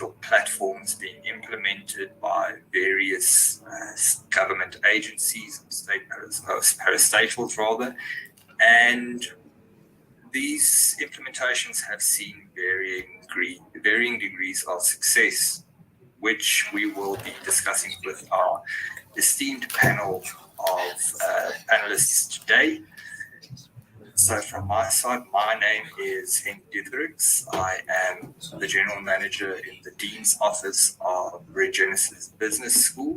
digital platforms being implemented by various government agencies and state parastatals rather, and these implementations have seen varying degrees of success, which we will be discussing with our esteemed panel of panelists today. So from my side, my name is Henk Diedericks. I am the General Manager in the Dean's Office of Regenesis Business School.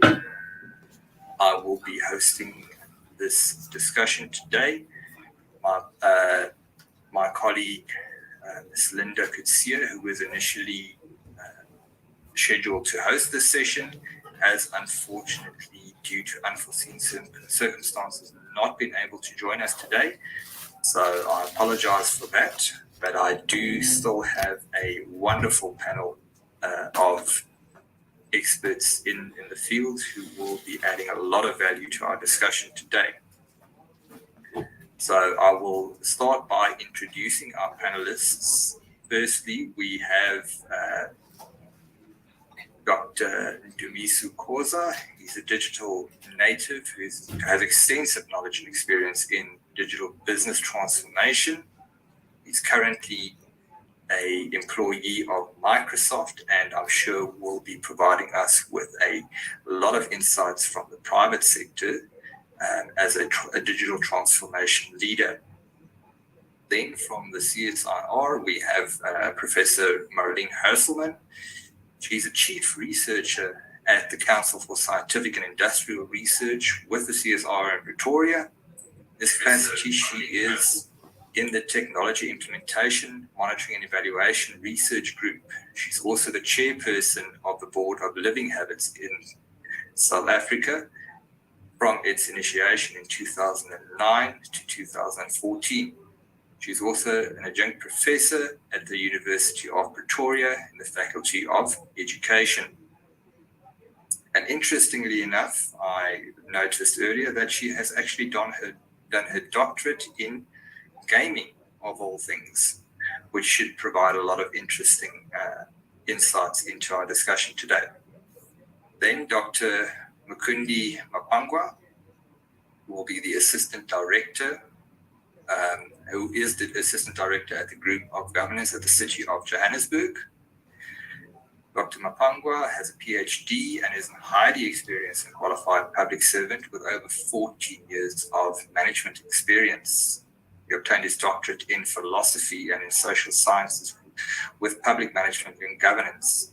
I will be hosting this discussion today. My colleague, Ms. Linda Kutsia, who was initially scheduled to host this session, has unfortunately, due to unforeseen circumstances, not been able to join us today. So I apologize for that, but I do still have a wonderful panel of experts in the field who will be adding a lot of value to our discussion today. So I will start by introducing our panelists. Firstly, we have Dr. Dumiso Khoza. He's a digital native who has extensive knowledge and experience in digital business transformation. He's currently an employee of Microsoft, and I'm sure will be providing us with a lot of insights from the private sector as a digital transformation leader. Then from the CSIR, we have Professor Marlene Hurselman. She's a chief researcher at the Council for Scientific and Industrial Research with the CSIR in Pretoria. This capacity, she is in the Technology Implementation, Monitoring and Evaluation Research Group. She's also the chairperson of the Board of Living Habits in South Africa from its initiation in 2009 to 2014. She's also an adjunct professor at the University of Pretoria in the Faculty of Education. And interestingly enough, I noticed earlier that she has actually done her doctorate in gaming, of all things, which should provide a lot of interesting insights into our discussion today. Then Dr. Mukundi Mapangwa will be the Assistant Director, who is the Assistant Director at the Group of Governance at the City of Johannesburg. Dr. Mapangwa has a PhD and is a highly experienced and qualified public servant with over 14 years of management experience. He obtained his doctorate in philosophy and in social sciences with public management and governance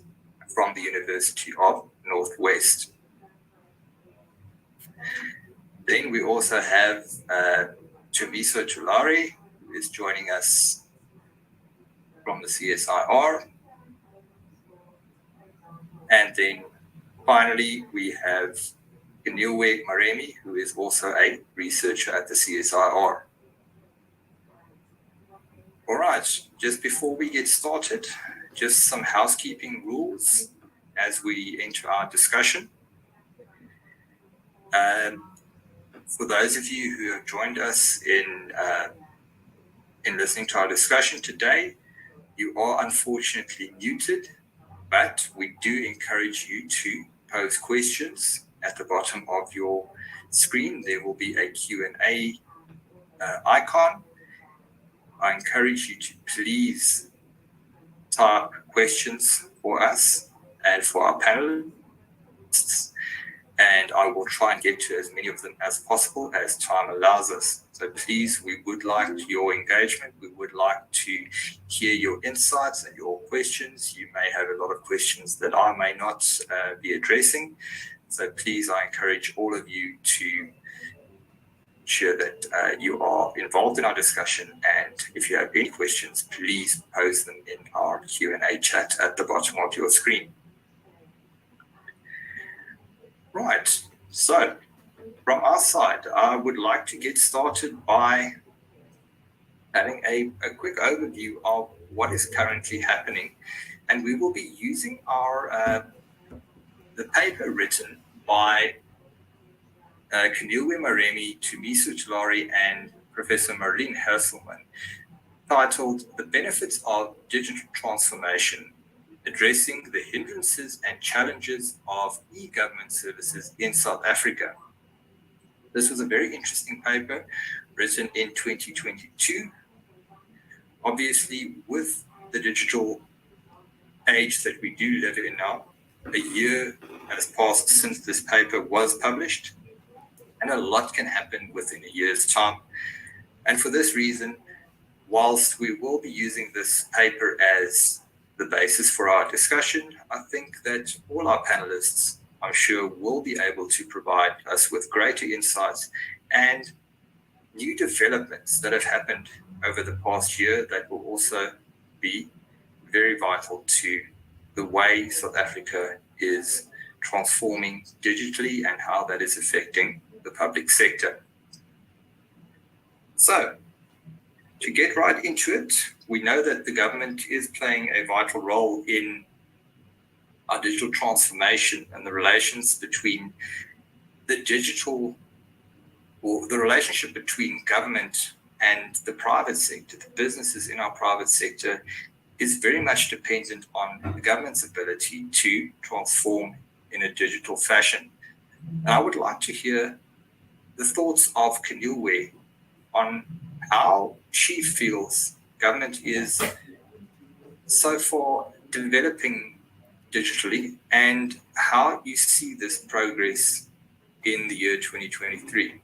from the University of Northwest. Then we also have Thumiso Tulare, who is joining us from the CSIR. And then finally, we have Keneilwe Maremi, who is also a researcher at the CSIR. All right, just before we get started, just some housekeeping rules as we enter our discussion. For those of you who have joined us in listening to our discussion today, you are unfortunately muted, but we do encourage you to pose questions. At the bottom of your screen, there will be a Q&A icon. I encourage you to please type questions for us and for our panelists, and I will try and get to as many of them as possible as time allows us. So please, we would like your engagement. We would like to hear your insights and your questions. You may have a lot of questions that I may not be addressing. So please, I encourage all of you to ensure that you are involved in our discussion. And if you have any questions, please post them in our Q&A chat at the bottom of your screen. Right, so from our side, I would like to get started by having a quick overview of what is currently happening. And we will be using the paper written by Keneilwe Maremi, Thumiso Tulare, and Professor Marlene Hurselman, titled The Benefits of Digital Transformation, a addressing the hindrances and challenges of e-government services in South Africa. This was a very interesting paper written in 2022. Obviously, with the digital age that we do live in now, a year has passed since this paper was published, and a lot can happen within a year's time. And for this reason, whilst we will be using this paper as the basis for our discussion, I think that all our panelists, I'm sure, will be able to provide us with greater insights and new developments that have happened over the past year that will also be very vital to the way South Africa is transforming digitally and how that is affecting the public sector. So, to get right into it, we know that the government is playing a vital role in our digital transformation and the relations between the digital, or the relationship between government and the private sector, the businesses in our private sector, is very much dependent on the government's ability to transform in a digital fashion. And I would like to hear the thoughts of Keneilwe on how she feels government is so far developing digitally and how you see this progress in the year 2023.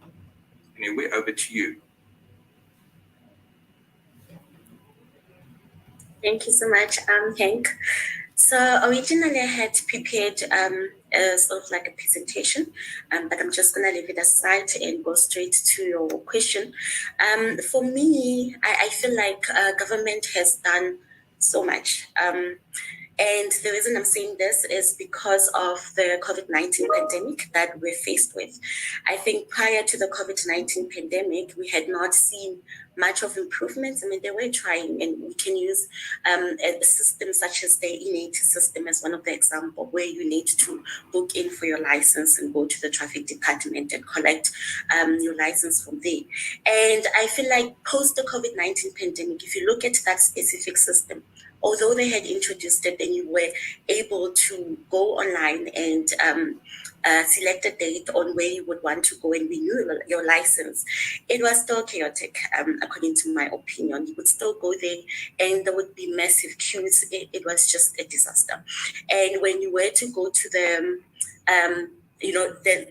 Keneilwe, over to you. Thank you so much, Hank. So originally I had prepared sort of like a presentation, but I'm just gonna leave it aside and go straight to your question. For me, I feel like government has done so much. And the reason I'm saying this is because of the COVID-19 pandemic that we're faced with. I think prior to the COVID-19 pandemic, we had not seen much of improvements. I mean, they were trying, and we can use a system such as the eNate system as one of the examples, where you need to book in for your license and go to the traffic department and collect your license from there. And I feel like post the COVID-19 pandemic, if you look at that specific system, although they had introduced it, then you were able to go online and select a date on where you would want to go and renew your license. It was still chaotic, according to my opinion. You would still go there and there would be massive queues. It was just a disaster. And when you were to go to the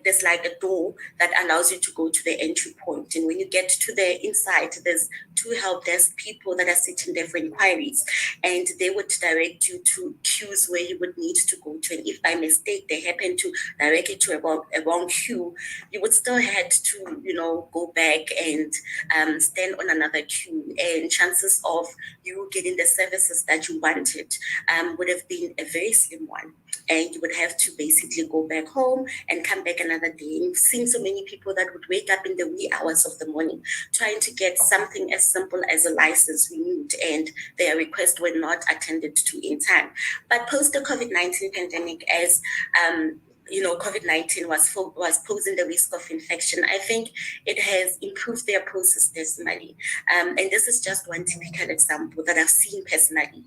there's like a door that allows you to go to the entry point. And when you get to the inside, there's 2 help desk people that are sitting there for inquiries. And they would direct you to queues where you would need to go to. And if by mistake they happen to direct you to a wrong queue, you would still have to, go back and stand on another queue. And chances of you getting the services that you wanted would have been a very slim one. And you would have to basically go back home and come back another day. And we've seen so many people that would wake up in the wee hours of the morning trying to get something as simple as a license renewed, and their requests were not attended to in time. But post the COVID-19 pandemic, as COVID-19 was posing the risk of infection, I think it has improved their process personally. And this is just one typical example that I've seen personally,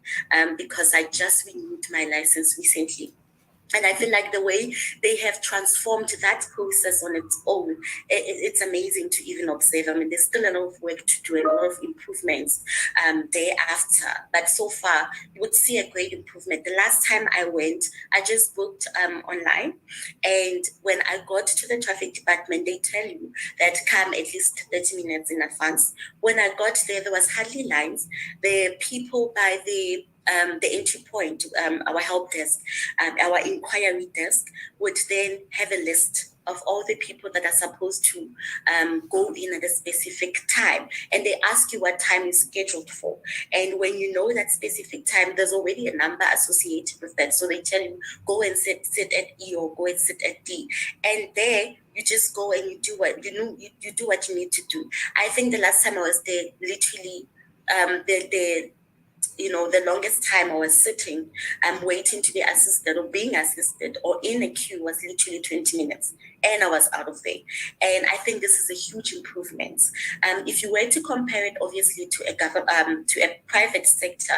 because I just renewed my license recently. And I feel like the way they have transformed that process on its own, it's amazing to even observe. I mean, there's still a lot of work to do and a lot of improvements thereafter. But so far, you would see a great improvement. The last time I went, I just booked online. And when I got to the traffic department, they tell you that come at least 30 minutes in advance. When I got there, there was hardly lines. The people by the entry point, our help desk, our inquiry desk, would then have a list of all the people that are supposed to go in at a specific time. And they ask you what time is scheduled for. And when you know that specific time, there's already a number associated with that. So they tell you, go and sit at E or go and sit at D. And there, you just go and you do what you do what you need to do. I think the last time I was there, literally, the longest time I was sitting, waiting to be assisted or being assisted or in a queue was literally 20 minutes, and I was out of there. And I think this is a huge improvement. If you were to compare it, obviously, to a private sector,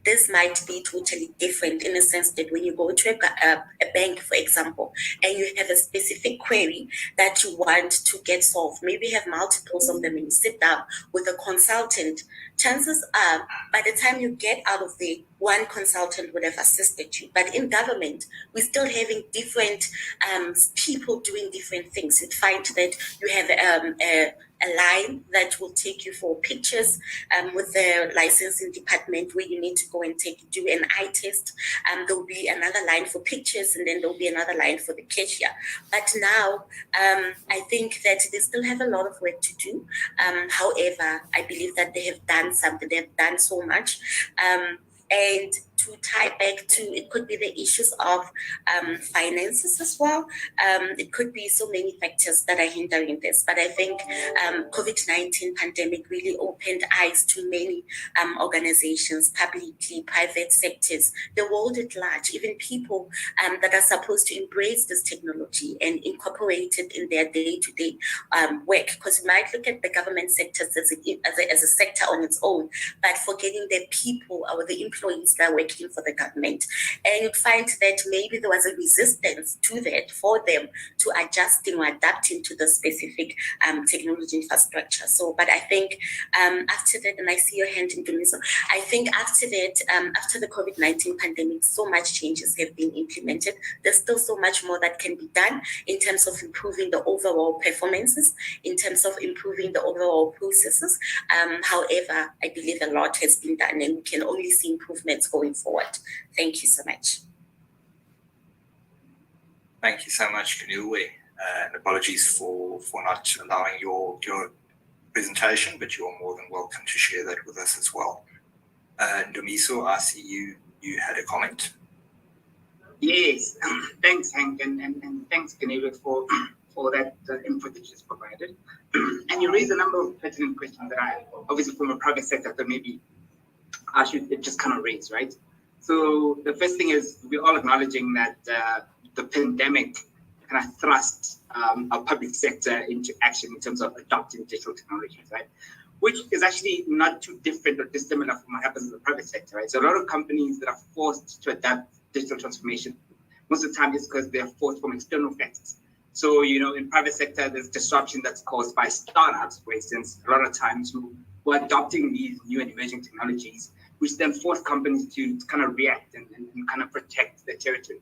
this might be totally different in the sense that when you go to a bank, for example, and you have a specific query that you want to get solved, maybe you have multiples of them and you sit down with a consultant, chances are by the time you get out of there, one consultant would have assisted you. But in government, we're still having different people doing different things. You'd find that you have a line that will take you for pictures with the licensing department where you need to go and do an eye test. There'll be another line for pictures, and then there'll be another line for the cashier. But now I think that they still have a lot of work to do. However, I believe that they have done something. They have done so much. And to tie back to, it could be the issues of finances as well. It could be so many factors that are hindering this. But I think COVID-19 pandemic really opened eyes to many organizations, publicly, private sectors, the world at large, even people that are supposed to embrace this technology and incorporate it in their day-to-day work. Because you might look at the government sectors as a sector on its own, but forgetting the people or the employees that are working for the government. And you'd find that maybe there was a resistance to that for them to adjusting or adapting to the specific technology infrastructure. So, but I think after that, and I see your hand in doing so, I think after that, after the COVID-19 pandemic, so much changes have been implemented. There's still so much more that can be done in terms of improving the overall performances, in terms of improving the overall processes. However, I believe a lot has been done, and we can only see improvements going forward. Thank you so much. Thank you so much, Kaniwe. And apologies for not allowing your presentation, but you're more than welcome to share that with us as well. Ndumiso, I see you had a comment. Yes, thanks, Hank, and thanks, Kaniwe, for that input that you just provided. And you raised a number of pertinent questions that I, obviously from a private sector, that maybe I should just kind of raise, right? So the first thing is we're all acknowledging that the pandemic kind of thrust our public sector into action in terms of adopting digital technologies, right? Which is actually not too different or dissimilar from what happens in the private sector, right? So a lot of companies that are forced to adapt digital transformation, most of the time it's because they're forced from external factors. So, you know, in private sector, there's disruption that's caused by startups, for instance, a lot of times who are adopting these new and emerging technologies, which then force companies to kind of react and kind of protect their territory.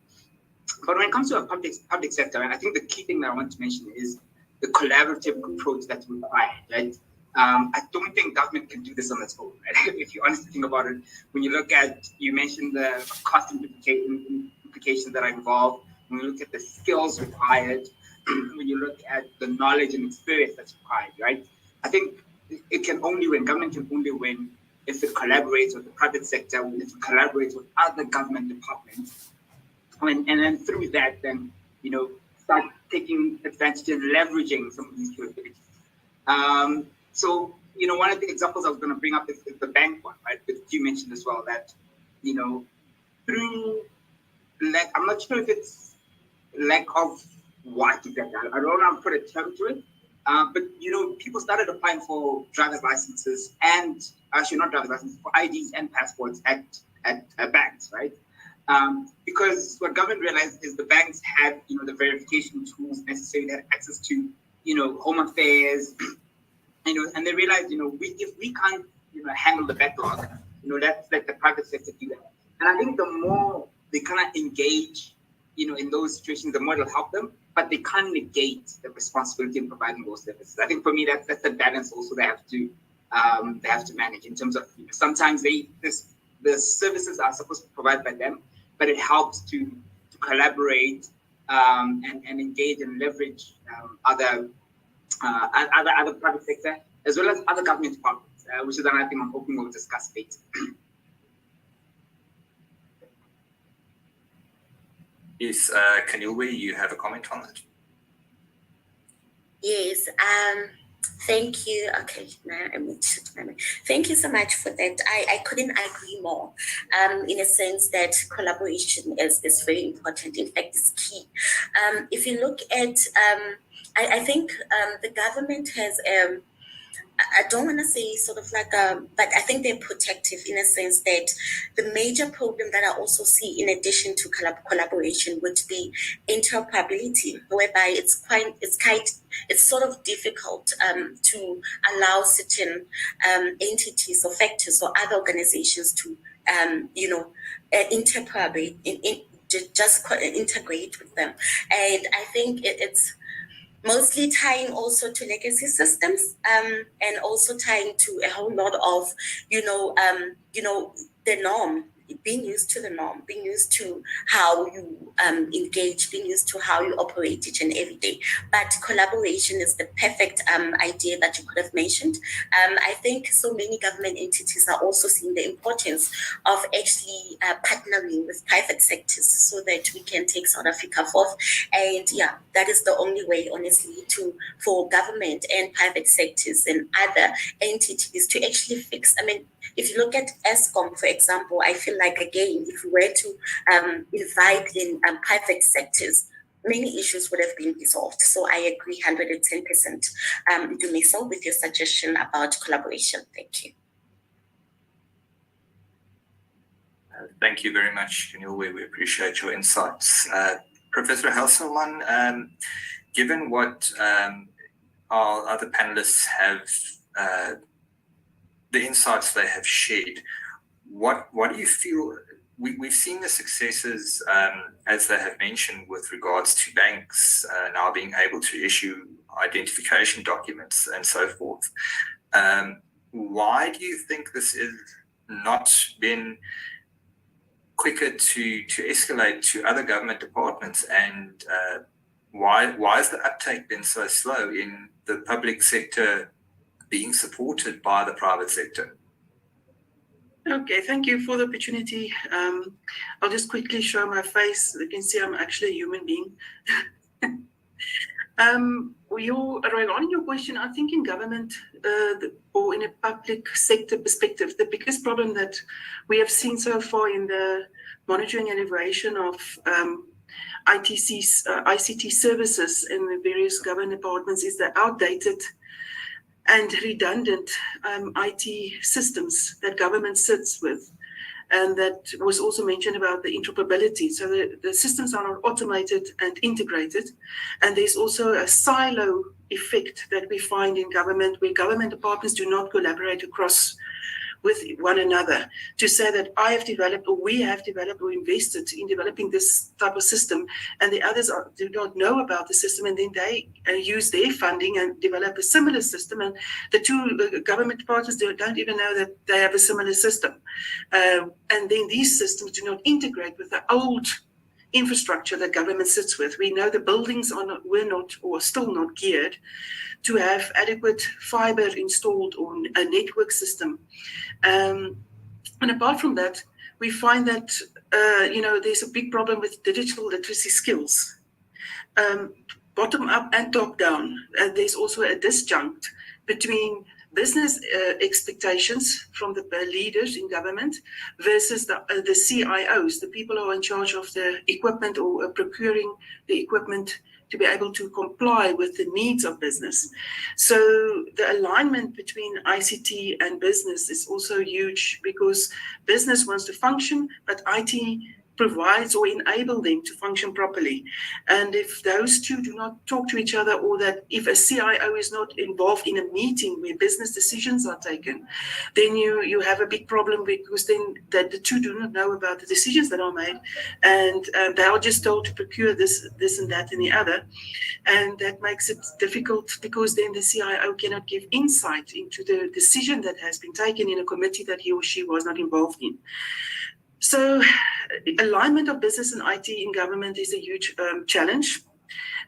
But when it comes to a public sector, and I think the key thing that I want to mention is the collaborative approach that's required, right? I don't think government can do this on its own, right? If you honestly think about it, when you look at, you mentioned the cost implications that are involved, when you look at the skills required, when you look at the knowledge and experience that's required, right? I think it can only win, government can only win if it collaborates with the private sector, if it collaborates with other government departments. And then through that, then, you know, start taking advantage and leveraging some of these capabilities. So, you know, one of the examples I was going to bring up is the bank one, right? But you mentioned as well that, you know, through lack, I'm not sure if it's lack of what exactly, I don't know how to put a term to it, but, you know, people started applying for driver's licenses and, actually not driver's licenses, for IDs and passports at banks, right? Because what government realized is the banks had, you know, the verification tools necessary, they had access to, you know, home affairs, you know, and they realized, you know, if we can't, you know, handle the backlog, you know, let's let the private sector do that. And I think the more they kind of engage, you know, in those situations, the more it'll help them, but they can't negate the responsibility in providing those services. I think for me, that's the balance also they have to manage in terms of, you know, sometimes the services are supposed to be provided by them, but it helps to collaborate and engage and leverage other private sector as well as other government departments, which is another thing I'm hoping we'll discuss later. Yes, Kaniwe, you have a comment on that? Yes. Thank you. Okay, now I moved to my mind. Thank you so much for that. I couldn't agree more. In a sense that collaboration is very important. In fact, it's key. If you look at, I think the government has I don't want to say sort of like but I think they're protective in a sense that the major problem that I also see in addition to collaboration would be interoperability, whereby it's sort of difficult to allow certain entities or factors or other organizations to interoperate just integrate with them. And I think it's mostly tying also to legacy systems, and also tying to a whole lot of, the norm, being used to the norm, being used to how you engage, being used to how you operate each and every day. But collaboration is the perfect idea that you could have mentioned. I think so many government entities are also seeing the importance of actually partnering with private sectors so that we can take South Africa forth. And yeah, that is the only way, honestly, for government and private sectors and other entities to actually fix. I mean, if you look at Eskom, for example, I feel like, again, if we were to invite in private sectors, many issues would have been resolved. So I agree 110%, Dumiso, with your suggestion about collaboration. Thank you. Thank you very much, Keneilwe. We appreciate your insights. Professor Heilselman, given what our other panelists have, the insights they have shared, what do you feel? We've seen the successes, as they have mentioned, with regards to banks now being able to issue identification documents and so forth. Why do you think this is not been quicker to escalate to other government departments, and why has the uptake been so slow in the public sector being supported by the private sector? Okay, thank you for the opportunity. I'll just quickly show my face. You can see I'm actually a human being. Regarding your question, I think in government or in a public sector perspective, the biggest problem that we have seen so far in the monitoring and evaluation of ICT services in the various government departments is the outdated and redundant IT systems that government sits with. And that was also mentioned about the interoperability. So the systems are not automated and integrated. And there's also a silo effect that we find in government, where government departments do not collaborate across with one another to say that I have developed, or we have developed, or invested in developing this type of system, and the others do not know about the system, and then they use their funding and develop a similar system, and the two government departments don't even know that they have a similar system, and then these systems do not integrate with the old infrastructure that government sits with. We know the buildings were not or still not geared to have adequate fiber installed on a network system. And apart from that, we find that there's a big problem with digital literacy skills, bottom up and top down. And there's also a disjunct between business expectations from the leaders in government versus the CIOs, the people who are in charge of the equipment or procuring the equipment to be able to comply with the needs of business. So the alignment between ICT and business is also huge, because business wants to function, but IT provides or enable them to function properly. And if those two do not talk to each other, or that if a CIO is not involved in a meeting where business decisions are taken, then you have a big problem, because then that the two do not know about the decisions that are made, and they are just told to procure this and that and the other. And that makes it difficult, because then the CIO cannot give insight into the decision that has been taken in a committee that he or she was not involved in. So alignment of business and IT in government is a huge challenge.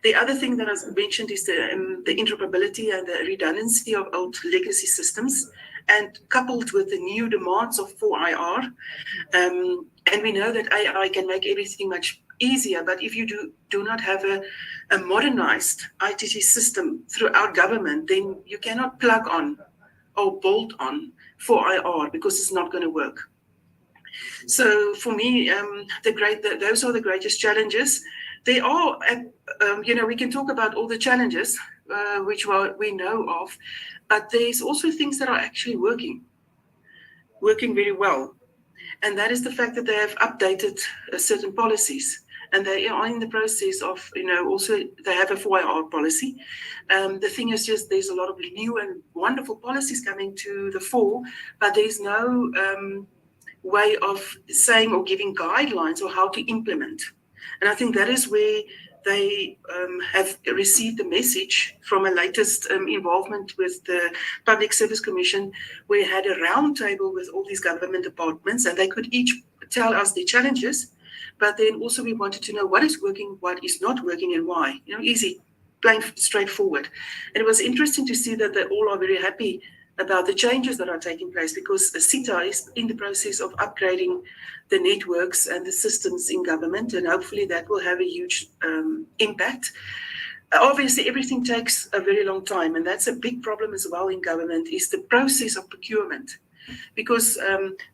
The other thing that I mentioned is the interoperability and the redundancy of old legacy systems, and coupled with the new demands of 4IR. And we know that AI can make everything much easier, but if you do not have a modernized ICT system throughout government, then you cannot plug on or bolt on 4IR, because it's not going to work. So for me, those are the greatest challenges. They are, we can talk about all the challenges, which we know of, but there's also things that are actually working very well. And that is the fact that they have updated certain policies. And they are in the process of, also they have a 4IR policy. The thing is just there's a lot of new and wonderful policies coming to the fore, but there's no way of saying or giving guidelines or how to implement. And I think that is where they have received a message from a latest involvement with the Public Service Commission. We had a roundtable with all these government departments, and they could each tell us their challenges. But then also we wanted to know what is working, what is not working, and why. Easy, plain, straightforward. And it was interesting to see that they all are very happy about the changes that are taking place, because SETA is in the process of upgrading the networks and the systems in government, and hopefully that will have a huge impact. Obviously, everything takes a very long time, and that's a big problem as well in government, is the process of procurement. Because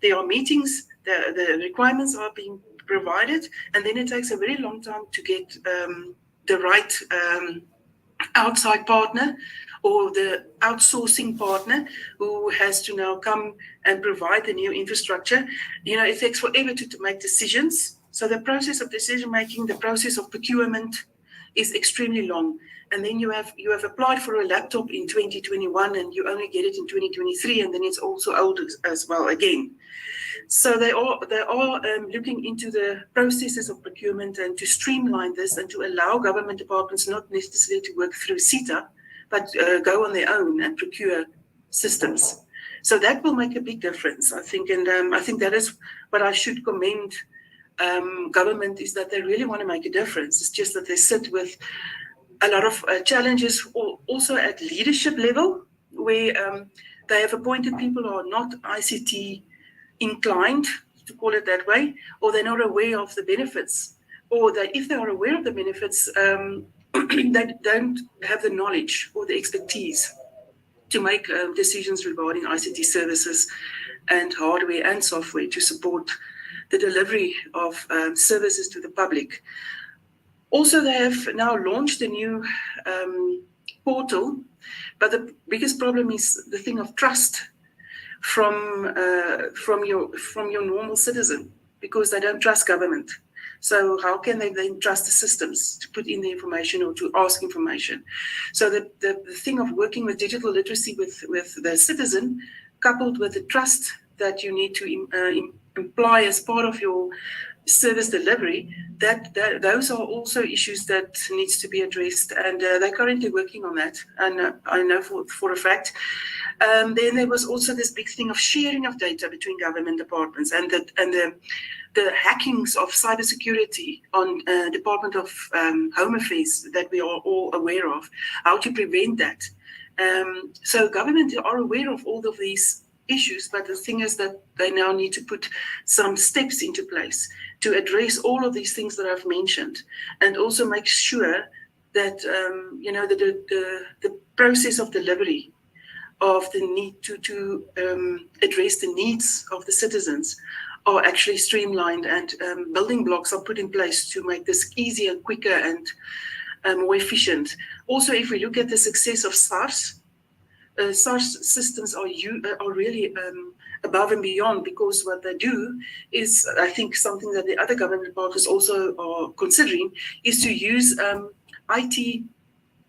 there are meetings, the requirements are being provided, and then it takes a very long time to get the right outside partner or the outsourcing partner who has to now come and provide the new infrastructure. It takes forever to make decisions. So the process of decision making, the process of procurement is extremely long. And then you have applied for a laptop in 2021 and you only get it in 2023, and then it's also old as well again. So they are looking into the processes of procurement and to streamline this and to allow government departments not necessarily to work through SETA, but go on their own and procure systems. So that will make a big difference, I think. And I think that is what I should commend government, is that they really want to make a difference. It's just that they sit with a lot of challenges also at leadership level, where they have appointed people who are not ICT inclined, to call it that way, or they're not aware of the benefits, or that if they are aware of the benefits, they don't have the knowledge or the expertise to make decisions regarding ICT services and hardware and software to support the delivery of services to the public. Also, they have now launched a new portal, but the biggest problem is the thing of trust from your normal citizen, because they don't trust government. So how can they then trust the systems to put in the information or to ask information? So the thing of working with digital literacy with the citizen, coupled with the trust that you need to imply as part of your service delivery, that those are also issues that needs to be addressed, and they're currently working on that, and I know for a fact. Then there was also this big thing of sharing of data between government departments, and the hackings of cybersecurity on Department of Home Affairs that we are all aware of, how to prevent that. So government are aware of all of these issues, but the thing is that they now need to put some steps into place to address all of these things that I've mentioned, and also make sure that the process of delivery of the need to address the needs of the citizens are actually streamlined, and building blocks are put in place to make this easier, quicker, and more efficient. Also, if we look at the success of SARS, SARS systems are really above and beyond, because what they do is, I think, something that the other government departments also are considering, is to use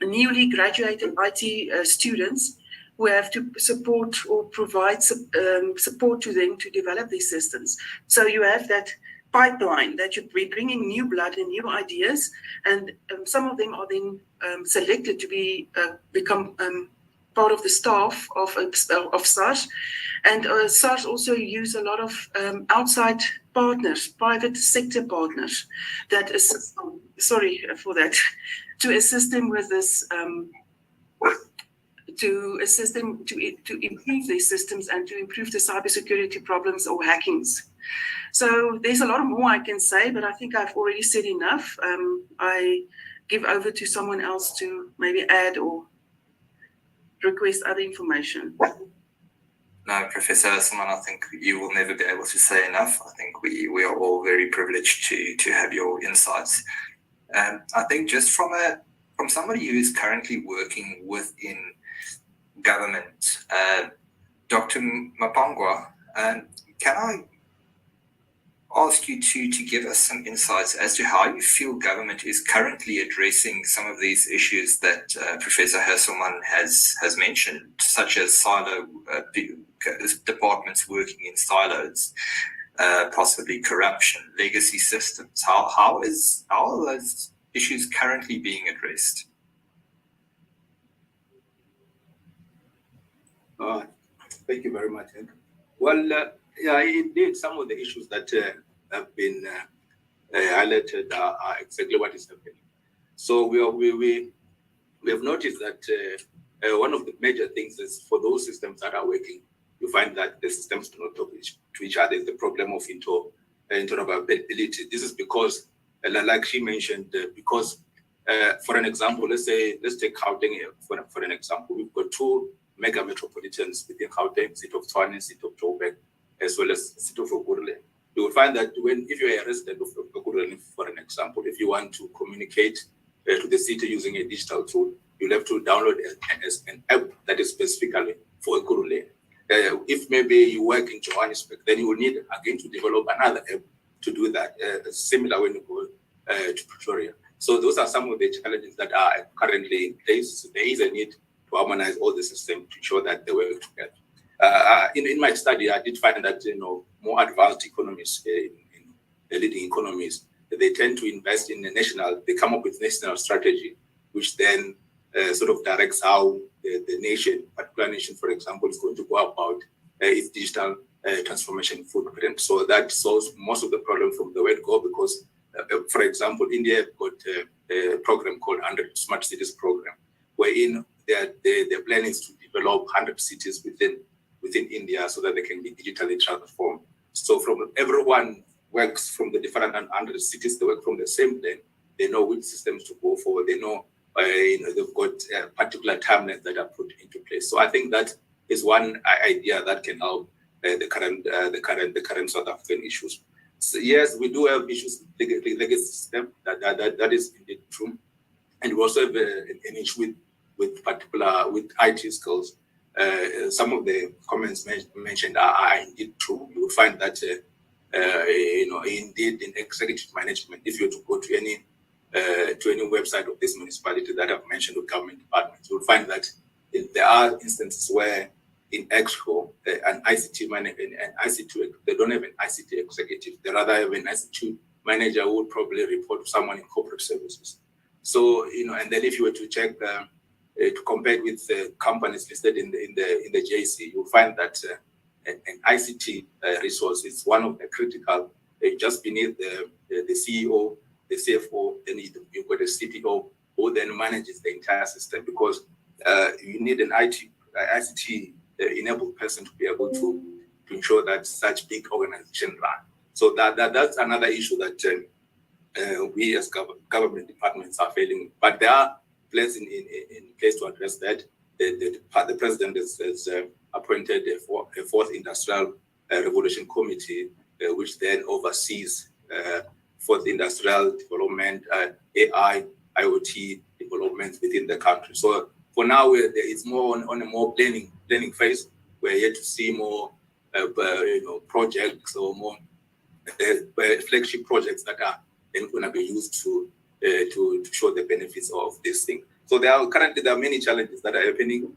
newly graduated IT students who have to support or provide support to them to develop these systems. So you have that pipeline that you're bringing new blood and new ideas, and some of them are then selected to become part of the staff of SARS. And SARS also use a lot of outside partners, private sector partners, that assist, to assist them with this, to assist them to improve these systems and to improve the cybersecurity problems or hackings. So there's a lot more I can say, but I think I've already said enough. I give over to someone else to maybe add or request other information. No, Professor Hasselman, I think you will never be able to say enough. I think we are all very privileged to have your insights. I think just from a from somebody who is currently working within government, Dr. Mapangwa, can I ask you to give us some insights as to how you feel government is currently addressing some of these issues that Professor Hasselman has mentioned, such as silo departments working in silos, possibly corruption, legacy systems. How are those issues currently being addressed? Thank you very much, Hank. Well, yeah, indeed, some of the issues that have been highlighted are exactly what is happening. So we have noticed that one of the major things is for those systems that are working, you find that the systems do not talk to each other. The problem of interoperability. This is because, like she mentioned, because for an example, let's take Gauteng for an example. We've got two mega metropolitans within Gauteng, City of Tshwane, City of Joburg, as well as City of Ekurhuleni. You will find that if you are a resident of Ekurhuleni, for an example, if you want to communicate to the city using a digital tool, you'll have to download an app that is specifically for Ekurhuleni. If maybe you work in Johannesburg, then you will need again to develop another app to do that, similar when you go to Pretoria. So those are some of the challenges that are currently in place. There is a need to harmonize all the systems to ensure that they work together. In my study, I did find that more advanced economies, in the leading economies, they tend to invest in they come up with national strategy, which then sort of directs how the nation, particular nation, for example, is going to go about its digital transformation footprint. So that solves most of the problem from the word go, because, for example, India got a program called 100 Smart Cities program, wherein their plan is to develop 100 cities within India so that they can be digitally transformed. So from everyone works from the different 100 cities, they work from the same plan. They know which systems to go for. They know, they've got particular timelines that are put into place. So I think that is one idea that can help the current South African issues. So yes, we do have issues with the legacy system. That is indeed true, and we also have an issue with IT skills. Some of the comments mentioned are indeed true. You will find that indeed in executive management, if you were to go to any website of this municipality that I've mentioned with government departments, you'll find that there are instances where in Exco, an ICT manager, they don't have an ICT executive. They rather have an ICT manager who would probably report to someone in corporate services. So, and then if you were to check, to compare with companies listed in the JSE, you'll find that an ICT resource is one of the critical, just beneath the CEO, the CFO, then you've got a CTO who then manages the entire system, because you need an ICT enabled person to be able to ensure that such big organization run. So that's another issue that we as government departments are failing. But there are plans in place to address that. The president has appointed a fourth industrial revolution committee, which then oversees fourth industrial development, AI, IoT development within the country. So for now, it's more on a more planning phase. We're yet to see more projects or more flagship projects that are then going to be used to show the benefits of this thing. So there are many challenges that are happening.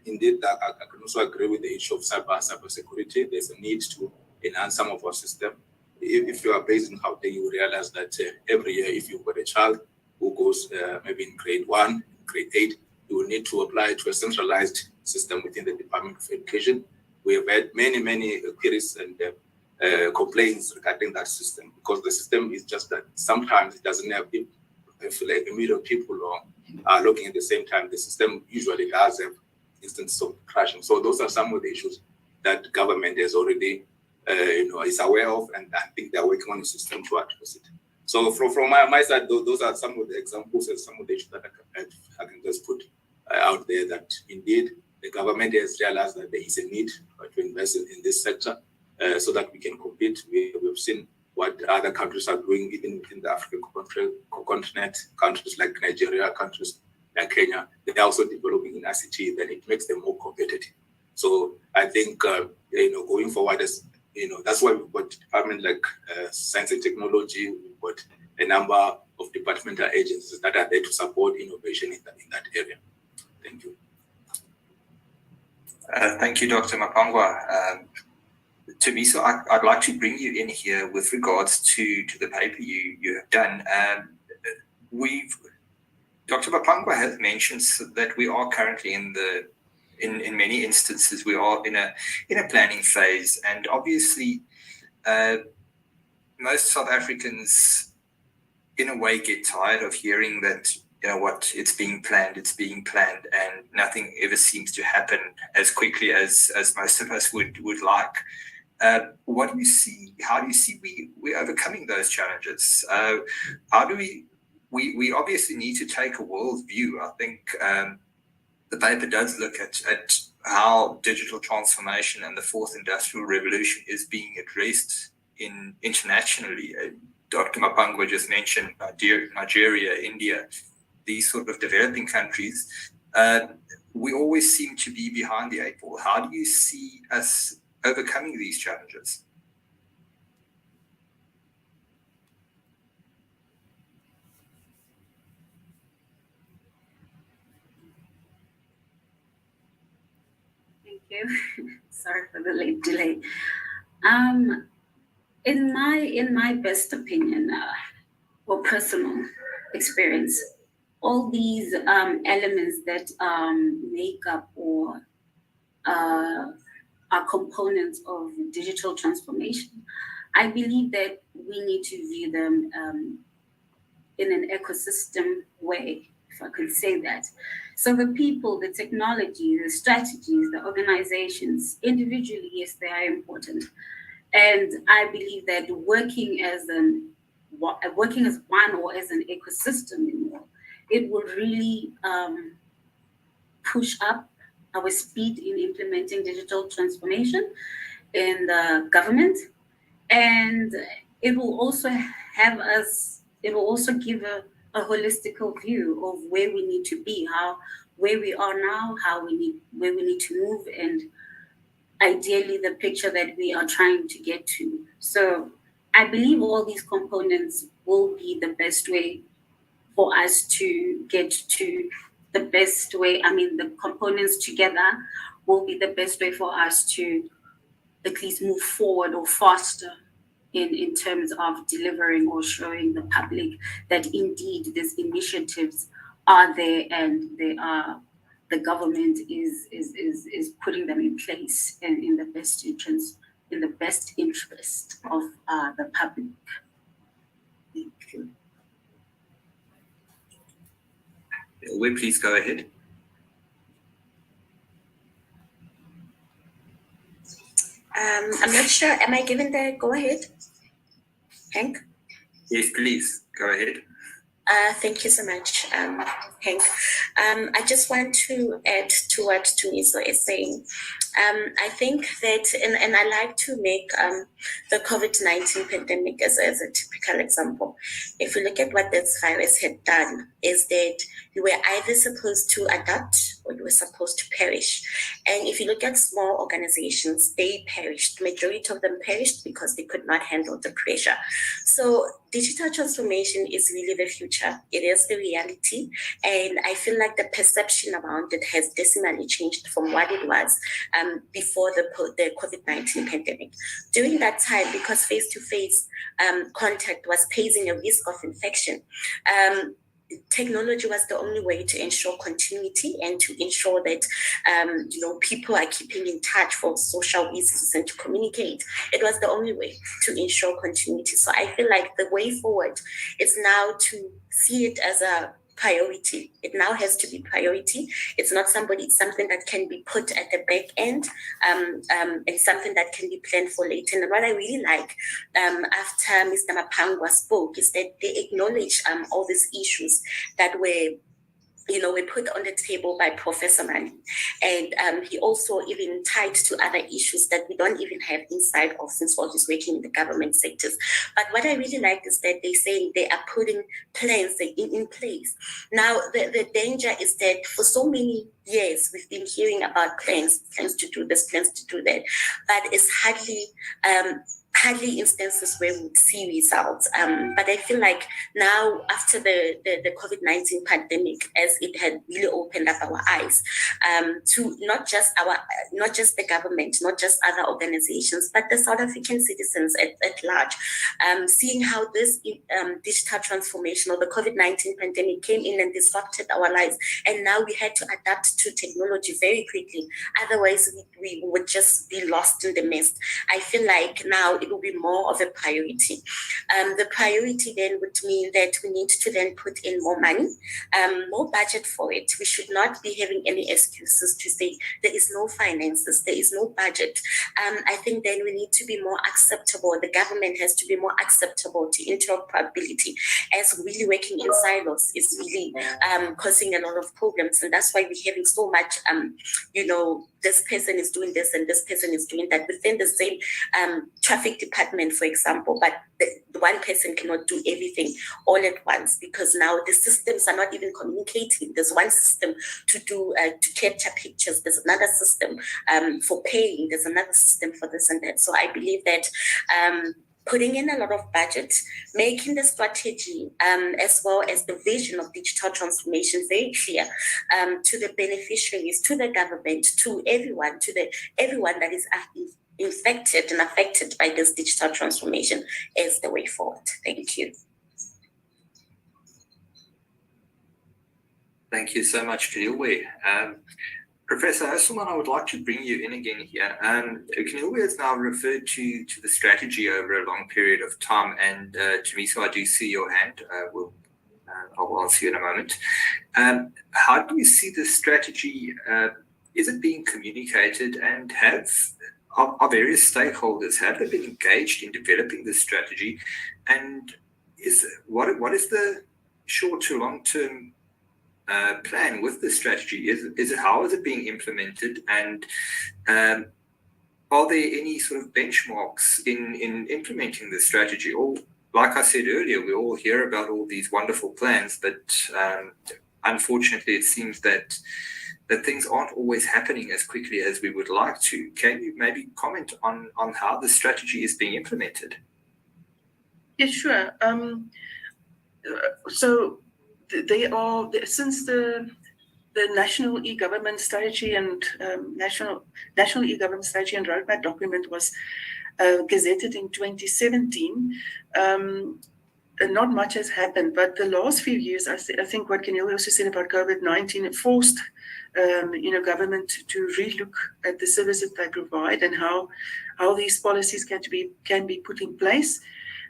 Indeed, I can also agree with the issue of cybersecurity. There's a need to enhance some of our system. If you are based in Gauteng, you realize that every year, if you've got a child who goes maybe in grade 1, grade 8, you will need to apply to a centralized system within the Department of Education. We have had many queries and complaints regarding that system, because the system is just that sometimes it doesn't have a million people are looking at the same time. The system usually does have instances of crashing. So those are some of the issues that government has already is aware of, and I think they're working on a system to address it. So from my side, those are some of the examples and some of the issues that I can just put out there, that indeed the government has realized that there is a need to invest in this sector so that we can compete. We've seen what other countries are doing, even within the African continent, countries like Nigeria, countries like Kenya, they're also developing in ICT, then it makes them more competitive. So I think, going forward, that's why we've got departments like science and technology, we've got a number of departmental agencies that are there to support innovation in that area. Thank you. Thank you, Dr. Mapangwa. Thumiso, I'd like to bring you in here with regards to the paper you have done. Dr. Mapangwa has mentioned that we are currently in many instances we are in a planning phase, and obviously most South Africans in a way get tired of hearing that it's being planned, and nothing ever seems to happen as quickly as most of us would like. What do you see? How do you see we overcoming those challenges? How do we obviously need to take a world view. I think the paper does look at how digital transformation and the fourth industrial revolution is being addressed internationally. Dr. Mapangwa just mentioned Nigeria, India, these sort of developing countries. We always seem to be behind the eight ball. How do you see us overcoming these challenges? Thank you. Sorry for the late delay. In my best opinion, or personal experience, all these elements that make up or are components of digital transformation, I believe that we need to view them in an ecosystem way, if I could say that. So the people, the technology, the strategies, the organizations, individually, yes, they are important. And I believe that working as one or as an ecosystem, it will really push up our speed in implementing digital transformation in the government. And it will also give a holistical view of where we need to be, where we are now, where we need to move, and ideally the picture that we are trying to get to. So I believe all these components will be the best way for us to get to the best way. I mean, the components together will be the best way for us to at least move forward or faster in terms of delivering or showing the public that indeed these initiatives are there and they are, the government is putting them in place and in the best interest of the public. Thank you. Will, please go ahead. I'm not sure. Am I given the go ahead, Hank? Yes, please go ahead. Thank you so much, Hank. I just want to add to what Thumiso is saying. I think that, and I like to make the COVID-19 pandemic as a typical example. If you look at what this virus had done, is that you were either supposed to adapt or you were supposed to perish. And if you look at small organizations, they perished. The majority of them perished because they could not handle the pressure. So digital transformation is really the future. It is the reality. And I feel like the perception around it has decimally changed from what it was before the COVID-19 pandemic. During that time, because face-to-face contact was posing a risk of infection, technology was the only way to ensure continuity and to ensure that people are keeping in touch for social reasons and to communicate. It was the only way to ensure continuity. So I feel like the way forward is now to see it as a priority. It now has to be priority. It's not something that can be put at the back end, and something that can be planned for later. And what I really like after Mr. Mapangwa spoke is that they acknowledge all these issues that were were put on the table by Professor Mani. And he also even tied to other issues that we don't even have insight of since all he's working in the government sectors. But what I really like is that they say they are putting plans in place. Now, the danger is that for so many years, we've been hearing about plans to do this, plans to do that, but it's hardly instances where we would see results. But I feel like now, after the COVID-19 pandemic, as it had really opened up our eyes to not just the government, not just other organizations, but the South African citizens at large, seeing how this digital transformation or the COVID-19 pandemic came in and disrupted our lives, and now we had to adapt to technology very quickly. Otherwise, we would just be lost in the mist. I feel like now it will be more of a priority. The priority then would mean that we need to then put in more money, more budget for it. We should not be having any excuses to say there is no finances, there is no budget. I think then we need to be more acceptable. The government has to be more acceptable to interoperability, as really working in silos is really causing a lot of problems. And that's why we're having so much, this person is doing this and this person is doing that within the same traffic department, for example, but the one person cannot do everything all at once, because now the systems are not even communicating. There's one system to capture pictures, there's another system for paying, there's another system for this and that. So I believe that putting in a lot of budget, making the strategy as well as the vision of digital transformation very clear to the beneficiaries, to the government, to everyone, everyone that is infected and affected by this digital transformation is the way forward. Thank you. Thank you so much, Kaniilwe. Professor Hasselman, I would like to bring you in again here. Kaniilwe has now referred to the strategy over a long period of time, and Thamiso, I do see your hand. I'll answer you in a moment. How do you see this strategy? Is it being communicated, and are various stakeholders, have they been engaged in developing this strategy? And what is the short to long term plan with this strategy? How is it being implemented, and are there any sort of benchmarks in implementing this strategy? Or, like I said earlier, we all hear about all these wonderful plans, but unfortunately, it seems that things aren't always happening as quickly as we would like to. Can you maybe comment on how the strategy is being implemented? Yeah, sure. So they are, since the national e-government strategy and national e-government strategy and roadmap document was gazetted in 2017, not much has happened. But the last few years, I think what Kaniilwe also said about COVID-19, it forced government to relook at the services they provide and how these policies can be put in place.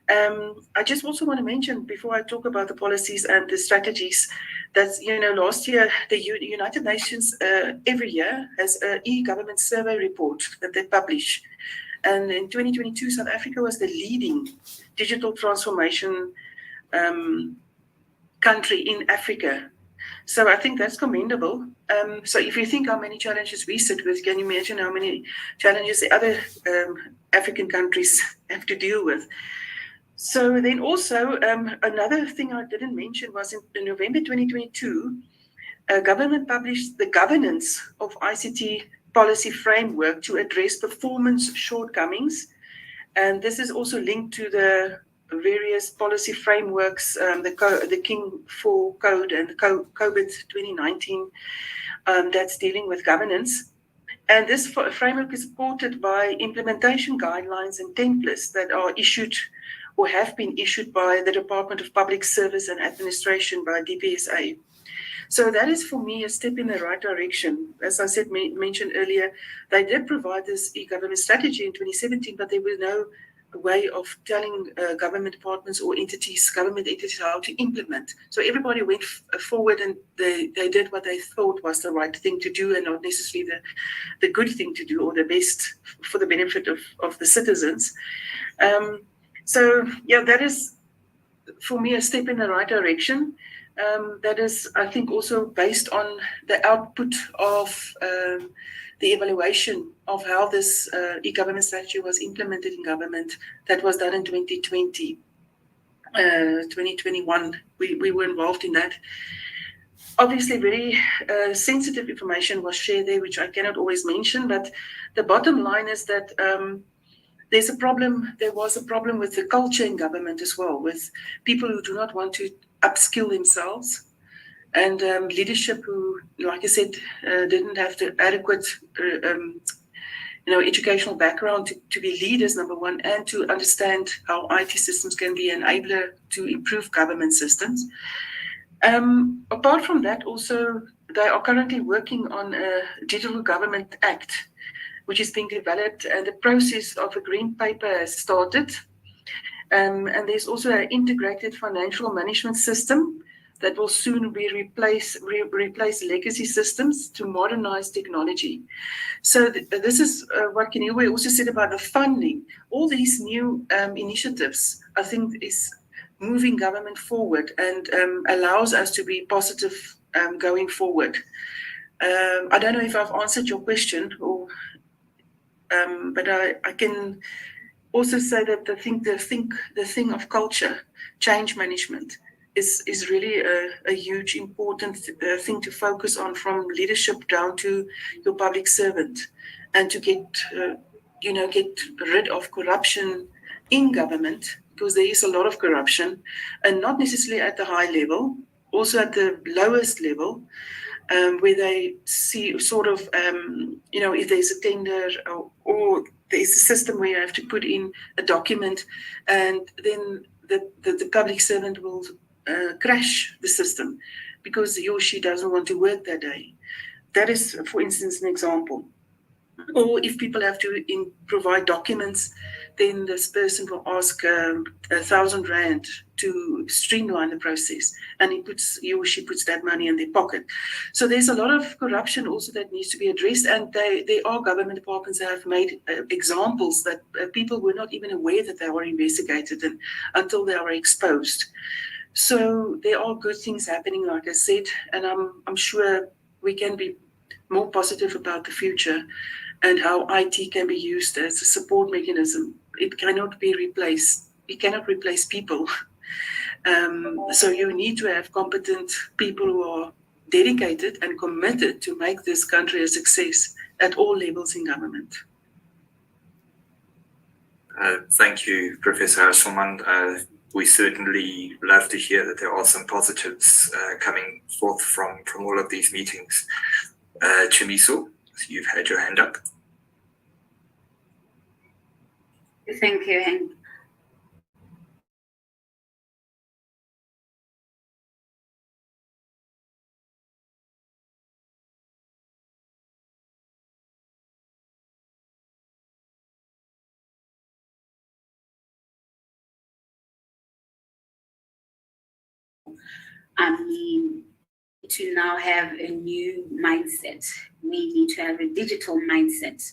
I just also want to mention, before I talk about the policies and the strategies, that last year the United Nations every year has an e-government survey report that they publish, and in 2022 South Africa was the leading digital transformation country in Africa. So I think that's commendable. So if you think how many challenges we sit with, can you imagine how many challenges the other African countries have to deal with? So then also, another thing I didn't mention was in November 2022, government published the governance of ICT policy framework to address performance shortcomings. And this is also linked to the various policy frameworks, the King IV Code and the COVID 2019 that's dealing with governance. And this framework is supported by implementation guidelines and templates that are issued or have been issued by the Department of Public Service and Administration, by DPSA. So that is, for me, a step in the right direction. As I said, mentioned earlier, they did provide this e-government strategy in 2017, but there was no way of telling government departments or government entities how to implement. So everybody went forward and they did what they thought was the right thing to do, and not necessarily the good thing to do or the best for the benefit of the citizens. So yeah, that is for me a step in the right direction. that is, I think, also based on the output of the evaluation of how this e-government strategy was implemented in government. That was done in 2020, 2021. We were involved in that. Obviously, very sensitive information was shared there, which I cannot always mention, but the bottom line is that there was a problem with the culture in government as well, with people who do not want to upskill themselves, and leadership who, like I said, didn't have the adequate educational background to be leaders, number one, and to understand how IT systems can be an enabler to improve government systems. Apart from that, also, they are currently working on a Digital Government Act, which is being developed, and the process of a green paper has started. And there's also an integrated financial management system that will soon be replace legacy systems to modernize technology. So this is what Keneilwe also said about the funding. All these new initiatives, I think, is moving government forward and allows us to be positive going forward. I don't know if I've answered your question, or but I can also say that I think the thing of culture, change management, is really a huge important thing to focus on, from leadership down to your public servant, and to get rid of corruption in government, because there is a lot of corruption, and not necessarily at the high level, also at the lowest level, where they see sort of, if there's a tender or there's a system where you have to put in a document, and then the public servant will crash the system because he or she doesn't want to work that day. That is, for instance, an example. Or if people have to provide documents, then this person will ask 1,000 rand to streamline the process, and he or she puts that money in their pocket. So there's a lot of corruption also that needs to be addressed, and there are government departments that have made examples that people were not even aware that they were investigated until they were exposed. So there are good things happening, like I said, and I'm sure we can be more positive about the future and how IT can be used as a support mechanism. It cannot be replaced. It cannot replace people. So you need to have competent people who are dedicated and committed to make this country a success at all levels in government. Thank you, Professor Hasselman. We certainly love to hear that there are some positives coming forth from all of these meetings. Chimiso, you've had your hand up. Thank you, Hank. I mean, to now have a new mindset. We need to have a digital mindset.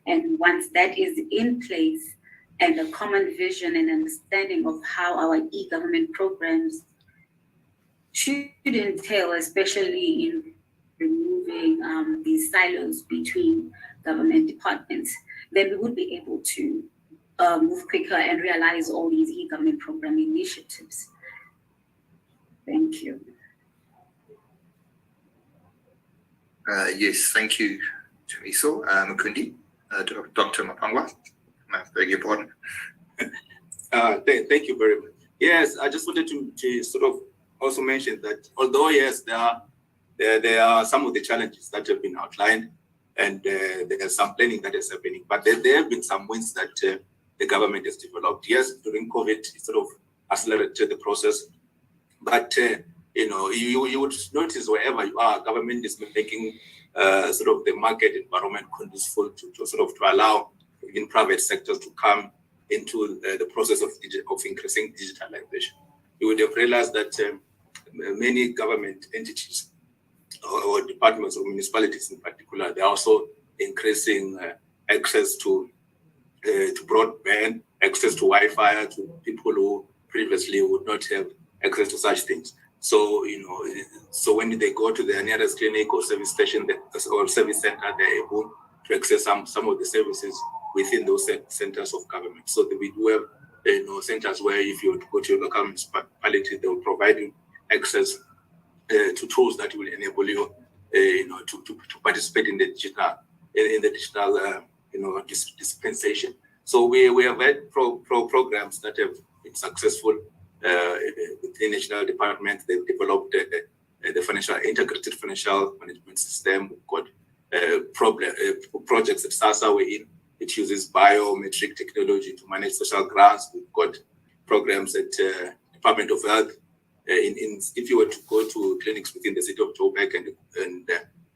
And once that is in place, and a common vision and understanding of how our e-government programs should entail, especially in removing these silos between government departments, then we would be able to move quicker and realize all these e-government program initiatives. Thank you. Yes, thank you, Chimiso. Mukundi, Dr. Mapangwa, I beg your pardon. Thank you very much. Yes, I just wanted to sort of also mention that although, yes, there are some of the challenges that have been outlined, and there's some planning that is happening, but there have been some wins that the government has developed. Yes, during COVID, it sort of accelerated the process, but you would notice wherever you are, government is making sort of the market environment conducive to allow in private sectors to come into the process of increasing digitalization. You would have realized that many government entities or departments or municipalities in particular, they're also increasing access to broadband, access to Wi-Fi to people who previously would not have access to such things. So, so when they go to their nearest clinic or service station or service center, they're able to access some of the services within those centers of government. So that we do have, centers where if you go to your local municipality, they will provide you access to tools that will enable you, to participate in the digital, dispensation. So we have had programs that have been successful with the national department. They've developed the integrated financial management system. We've got projects that SASA were in. It uses biometric technology to manage social grants. We've got programs at Department of Health. If you were to go to clinics within the city of Joburg and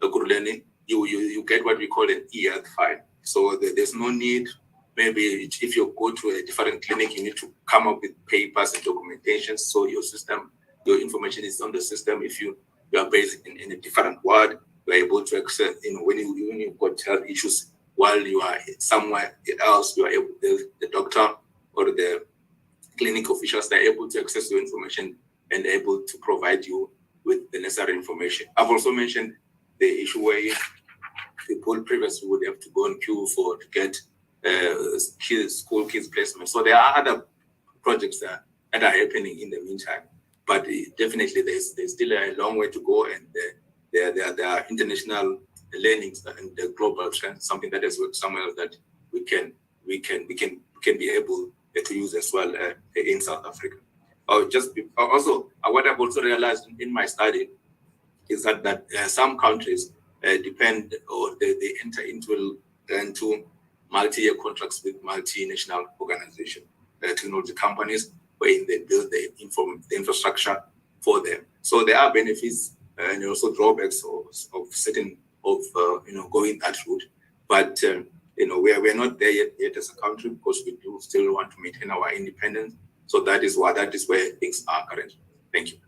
Ekurhuleni, you get what we call an e-health file. So there's no need. Maybe if you go to a different clinic, you need to come up with papers and documentation. So your information is on the system. If you are based in a different ward, you are able to access. When you've got health issues while you are somewhere else, you are able. The doctor or the clinic officials are able to access your information and able to provide you with the necessary information. I've also mentioned the issue where people previously would have to go and queue to get school kids placement. So there are other projects that are happening in the meantime, but definitely there's still a long way to go, and there are international learnings and the global trends, something that has worked somewhere that we can be able to use as well in South Africa. Also, what I've also realized in my study is that some countries depend or they enter into multi-year contracts with multinational organizations, technology companies, where they build the infrastructure for them. So there are benefits and also drawbacks of going that route. But we're not there yet as a country, because we do still want to maintain our independence. So that is where things are currently. Thank you.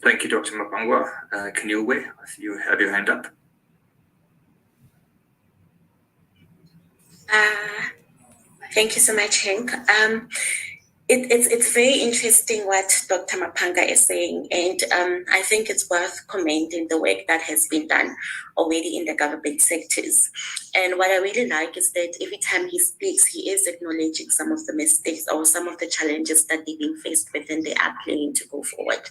Thank you, Dr. Mapangwa. Kaniwe, you have your hand up. Thank you so much, Henk. It's very interesting what Dr. Mapanga is saying, and I think it's worth commending the work that has been done already in the government sectors. And what I really like is that every time he speaks, he is acknowledging some of the mistakes or some of the challenges that they've been faced with, and they are planning to go forward.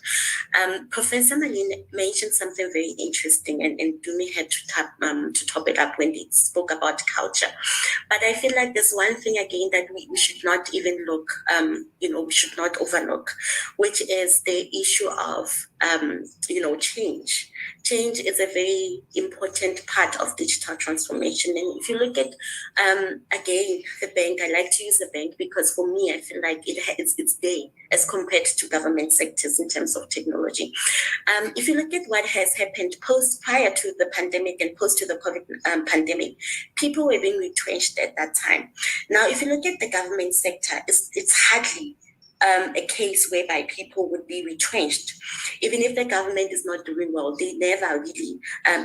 Professor Malin mentioned something very interesting, and Dumi had to top it up when he spoke about culture. But I feel like there's one thing again that we should not even look, we should not overlook, which is the issue of, change. Change is a very important part of digital transformation. And if you look at, again, the bank, I like to use the bank because for me, I feel like it has its day as compared to government sectors in terms of technology. If you look at what has happened prior to the pandemic and post to the COVID pandemic, people were being retrenched at that time. Now, if you look at the government sector, it's hardly a case whereby people would be retrenched. Even if the government is not doing well, they never really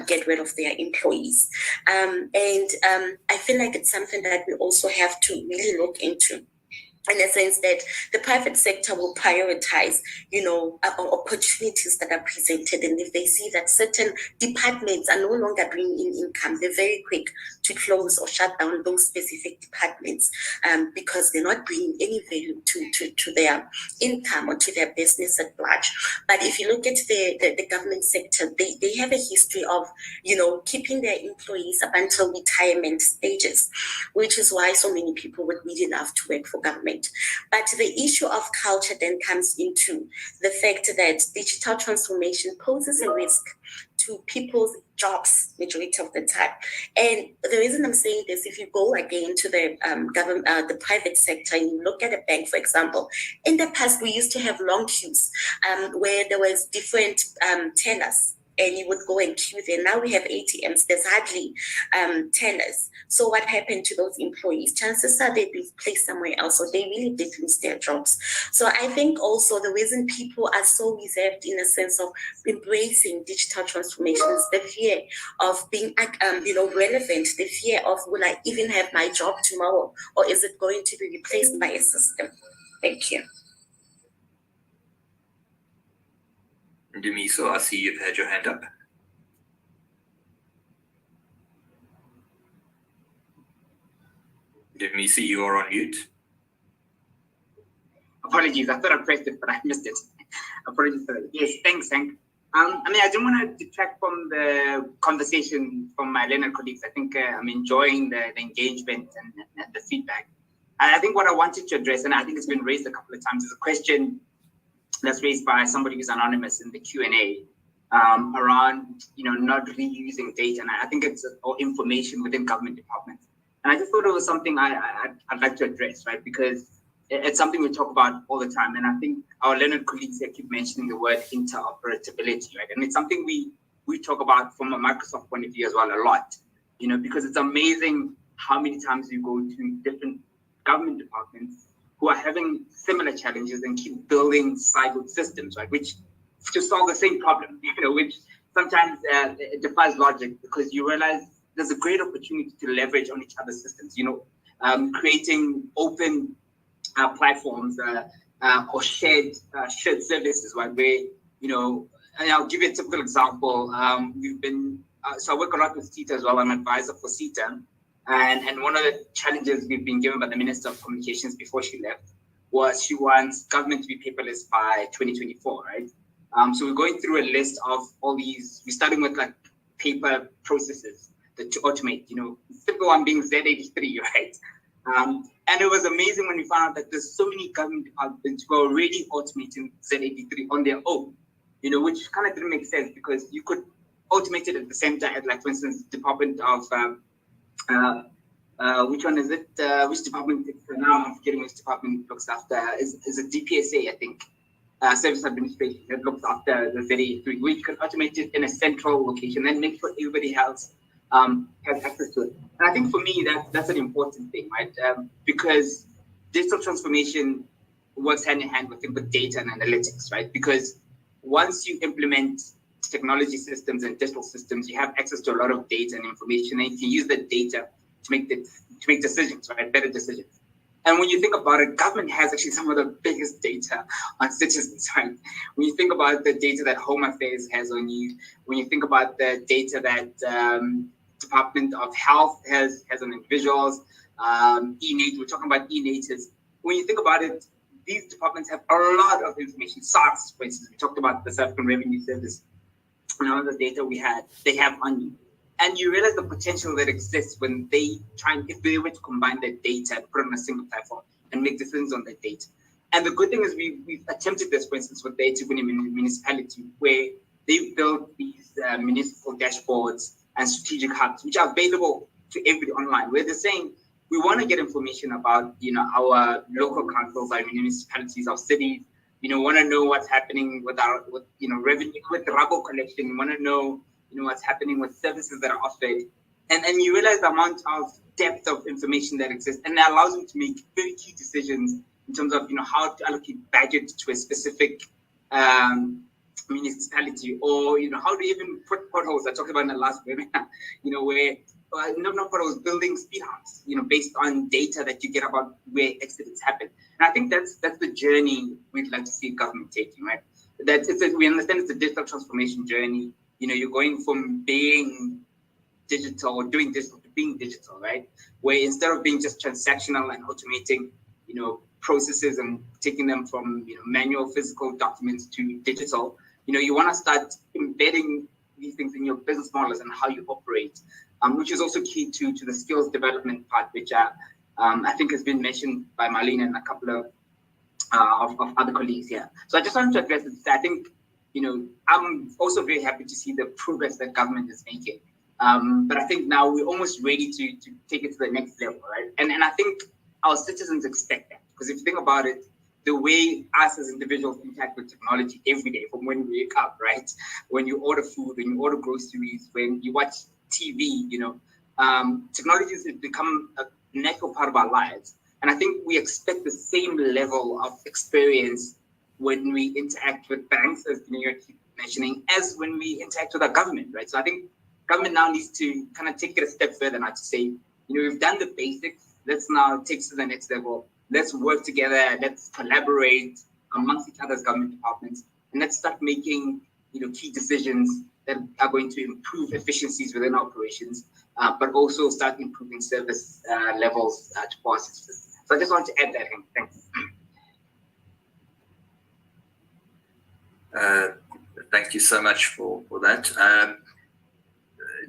get rid of their employees. And I feel like it's something that we also have to really look into, in a sense that the private sector will prioritize, opportunities that are presented. And if they see that certain departments are no longer bringing in income, they're very quick to close or shut down those specific departments because they're not bringing any value to their income or to their business at large. But if you look at the government sector, they have a history of, keeping their employees up until retirement stages, which is why so many people would really love to work for government. But the issue of culture then comes into the fact that digital transformation poses a risk to people's jobs majority of the time. And the reason I'm saying this, if you go again to the private sector and you look at a bank, for example, in the past we used to have long queues where there was different tellers. And you would go and queue there. Now we have ATMs. There's hardly tellers. So what happened to those employees? Chances are they'd be placed somewhere else, or they really did lose their jobs. So I think also the reason people are so reserved in a sense of embracing digital transformation is the fear of being, relevant. The fear of, will I even have my job tomorrow, or is it going to be replaced by a system? Thank you. Dumiso, I see you've had your hand up. Dumiso, you are on mute. Apologies, I thought I pressed it, but I missed it. Apologies for that. Yes, thanks, Hank. I didn't want to detract from the conversation from my Leonard colleagues. I think I'm enjoying the engagement and the feedback. I think what I wanted to address, and I think it's been raised a couple of times, is a question that's raised by somebody who's anonymous in the Q&A around, not reusing data. And I think it's or information within government departments. And I just thought it was something I'd like to address, right? Because it's something we talk about all the time. And I think our Leonard colleagues here keep mentioning the word interoperability, right? And it's something we talk about from a Microsoft point of view as well a lot, because it's amazing how many times you go to different government departments who are having similar challenges and keep building siloed systems, right? Which to solve the same problem, which sometimes it defies logic, because you realize there's a great opportunity to leverage on each other's systems, creating open platforms or shared services, right? Where, and I'll give you a typical example. So I work a lot with CETA as well. I'm an advisor for CETA. And one of the challenges we've been given by the Minister of Communications before she left was she wants government to be paperless by 2024, right? So we're going through a list of all these, we're starting with like paper processes that to automate, simple one being Z83, right? And it was amazing when we found out that there's so many government departments who are already automating Z83 on their own, which kind of didn't make sense, because you could automate it at the same time, like for instance, Department of, which one is it? Which department? Now I'm forgetting which department looks after, is it DPSA, I think, Service Administration, that looks after the Z83, where you can automate it in a central location and make sure everybody else has access to it. And I think for me, that's an important thing, right? Because digital transformation works hand in hand with data and analytics, right? Because once you implement technology systems and digital systems, you have access to a lot of data and information, and you can use that data to make decisions, right? Better decisions. And when you think about it, government has actually some of the biggest data on citizens, right? When you think about the data that Home Affairs has on you, when you think about the data that Department of Health has on individuals, eNate, we're talking about eNatives. When you think about it, these departments have a lot of information. SARS, for instance, we talked about the South African Revenue Service, all the data they have on you. And you realize the potential that exists when if they were to combine their data and put it on a single platform and make decisions on that data. And the good thing is we've attempted this, for instance, with the Ethekwini municipality, where they've built these municipal dashboards and strategic hubs, which are available to everybody online, where they're saying, we want to get information about, our local councils, our municipalities, our cities, want to know what's happening with revenue, with the rubble collection. We want to know, what's happening with services that are offered. And you realize the amount of depth of information that exists, and that allows them to make very key decisions in terms of, how to allocate budget to a specific municipality, or, how to even put potholes. I talked about in the last webinar, where not potholes, building speed humps, based on data that you get about where accidents happen. And I think that's the journey we'd like to see government taking, right? We understand it's a digital transformation journey. You're going from being digital or doing digital to being digital, right? Where instead of being just transactional and automating, processes and taking them from, manual physical documents to digital, you want to start embedding these things in your business models and how you operate, which is also key to the skills development part, which I think has been mentioned by Marlene and a couple of other colleagues here. So I just wanted to address it. I think, I'm also very happy to see the progress that government is making. But I think now we're almost ready to take it to the next level, right? And I think our citizens expect that, because if you think about it, the way us as individuals interact with technology every day, from when we wake up, right? When you order food, when you order groceries, when you watch TV, technology has become a natural part of our lives. And I think we expect the same level of experience when we interact with banks, as you keep mentioning, as when we interact with our government, right? So I think government now needs to kind of take it a step further now to say, we've done the basics, let's now take it to the next level. Let's work together, let's collaborate amongst each other's government departments, and let's start making key decisions that are going to improve efficiencies within operations, but also start improving service levels to participants. So I just want to add that in. Thanks. Thank you so much for that.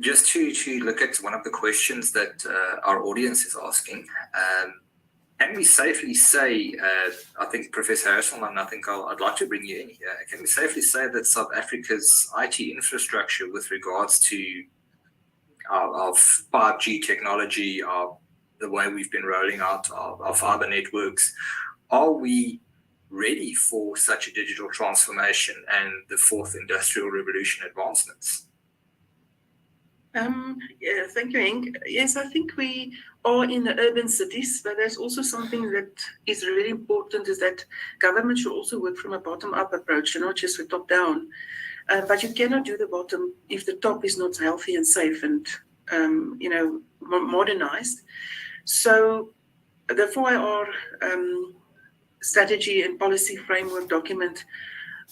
Just to look at one of the questions that our audience is asking, can we safely say, I think Professor Harrison, and I think I'd like to bring you in here, can we safely say that South Africa's IT infrastructure with regards to our 5G technology, the way we've been rolling out our fiber networks, are we ready for such a digital transformation and the fourth industrial revolution advancements? Yeah, thank you, Henk. Yes, I think we are in the urban cities, but there's also something that is really important, is that government should also work from a bottom-up approach and not just a top-down. But you cannot do the bottom if the top is not healthy and safe and modernized. So the 4IR strategy and policy framework document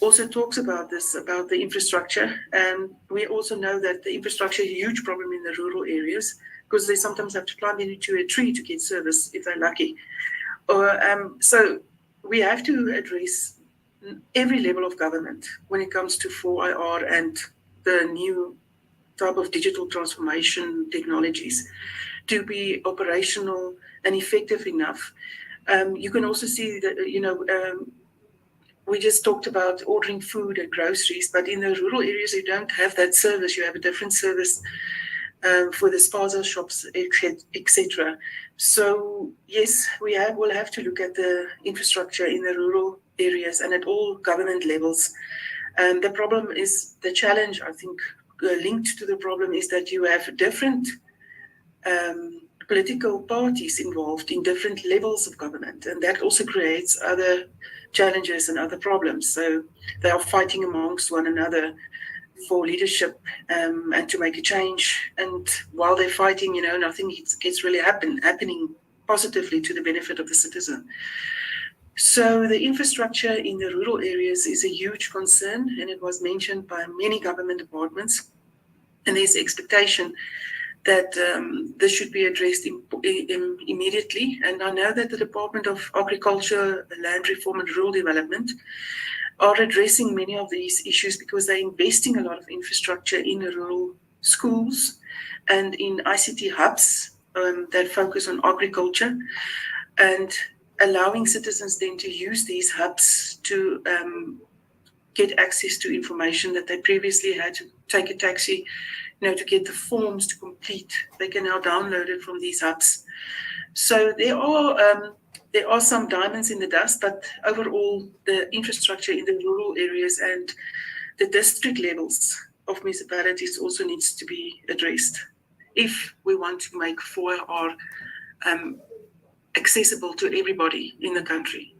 also talks about this, about the infrastructure. And we also know that the infrastructure is a huge problem in the rural areas because they sometimes have to climb into a tree to get service if they're lucky. So we have to address every level of government when it comes to 4IR and the new type of digital transformation technologies to be operational and effective enough. You can also see that, we just talked about ordering food and groceries, but in the rural areas, you don't have that service. You have a different service for the spaza shops, etc. So yes, we'll have to look at the infrastructure in the rural areas and at all government levels. The problem is, the challenge, I think, linked to the problem is that you have different political parties involved in different levels of government, and that also creates other challenges and other problems. So they are fighting amongst one another for leadership and to make a change. And while they're fighting, nothing gets really happening positively to the benefit of the citizen. So the infrastructure in the rural areas is a huge concern, and it was mentioned by many government departments. And there's expectation that this should be addressed immediately. And I know that the Department of Agriculture, Land Reform and Rural Development are addressing many of these issues because they're investing a lot of infrastructure in rural schools and in ICT hubs that focus on agriculture, and allowing citizens then to use these hubs to get access to information that they previously had to take a taxi to get the forms to complete. They can now download it from these hubs. So there are some diamonds in the dust, but overall the infrastructure in the rural areas and the district levels of municipalities also needs to be addressed if we want to make 4IR accessible to everybody in the country.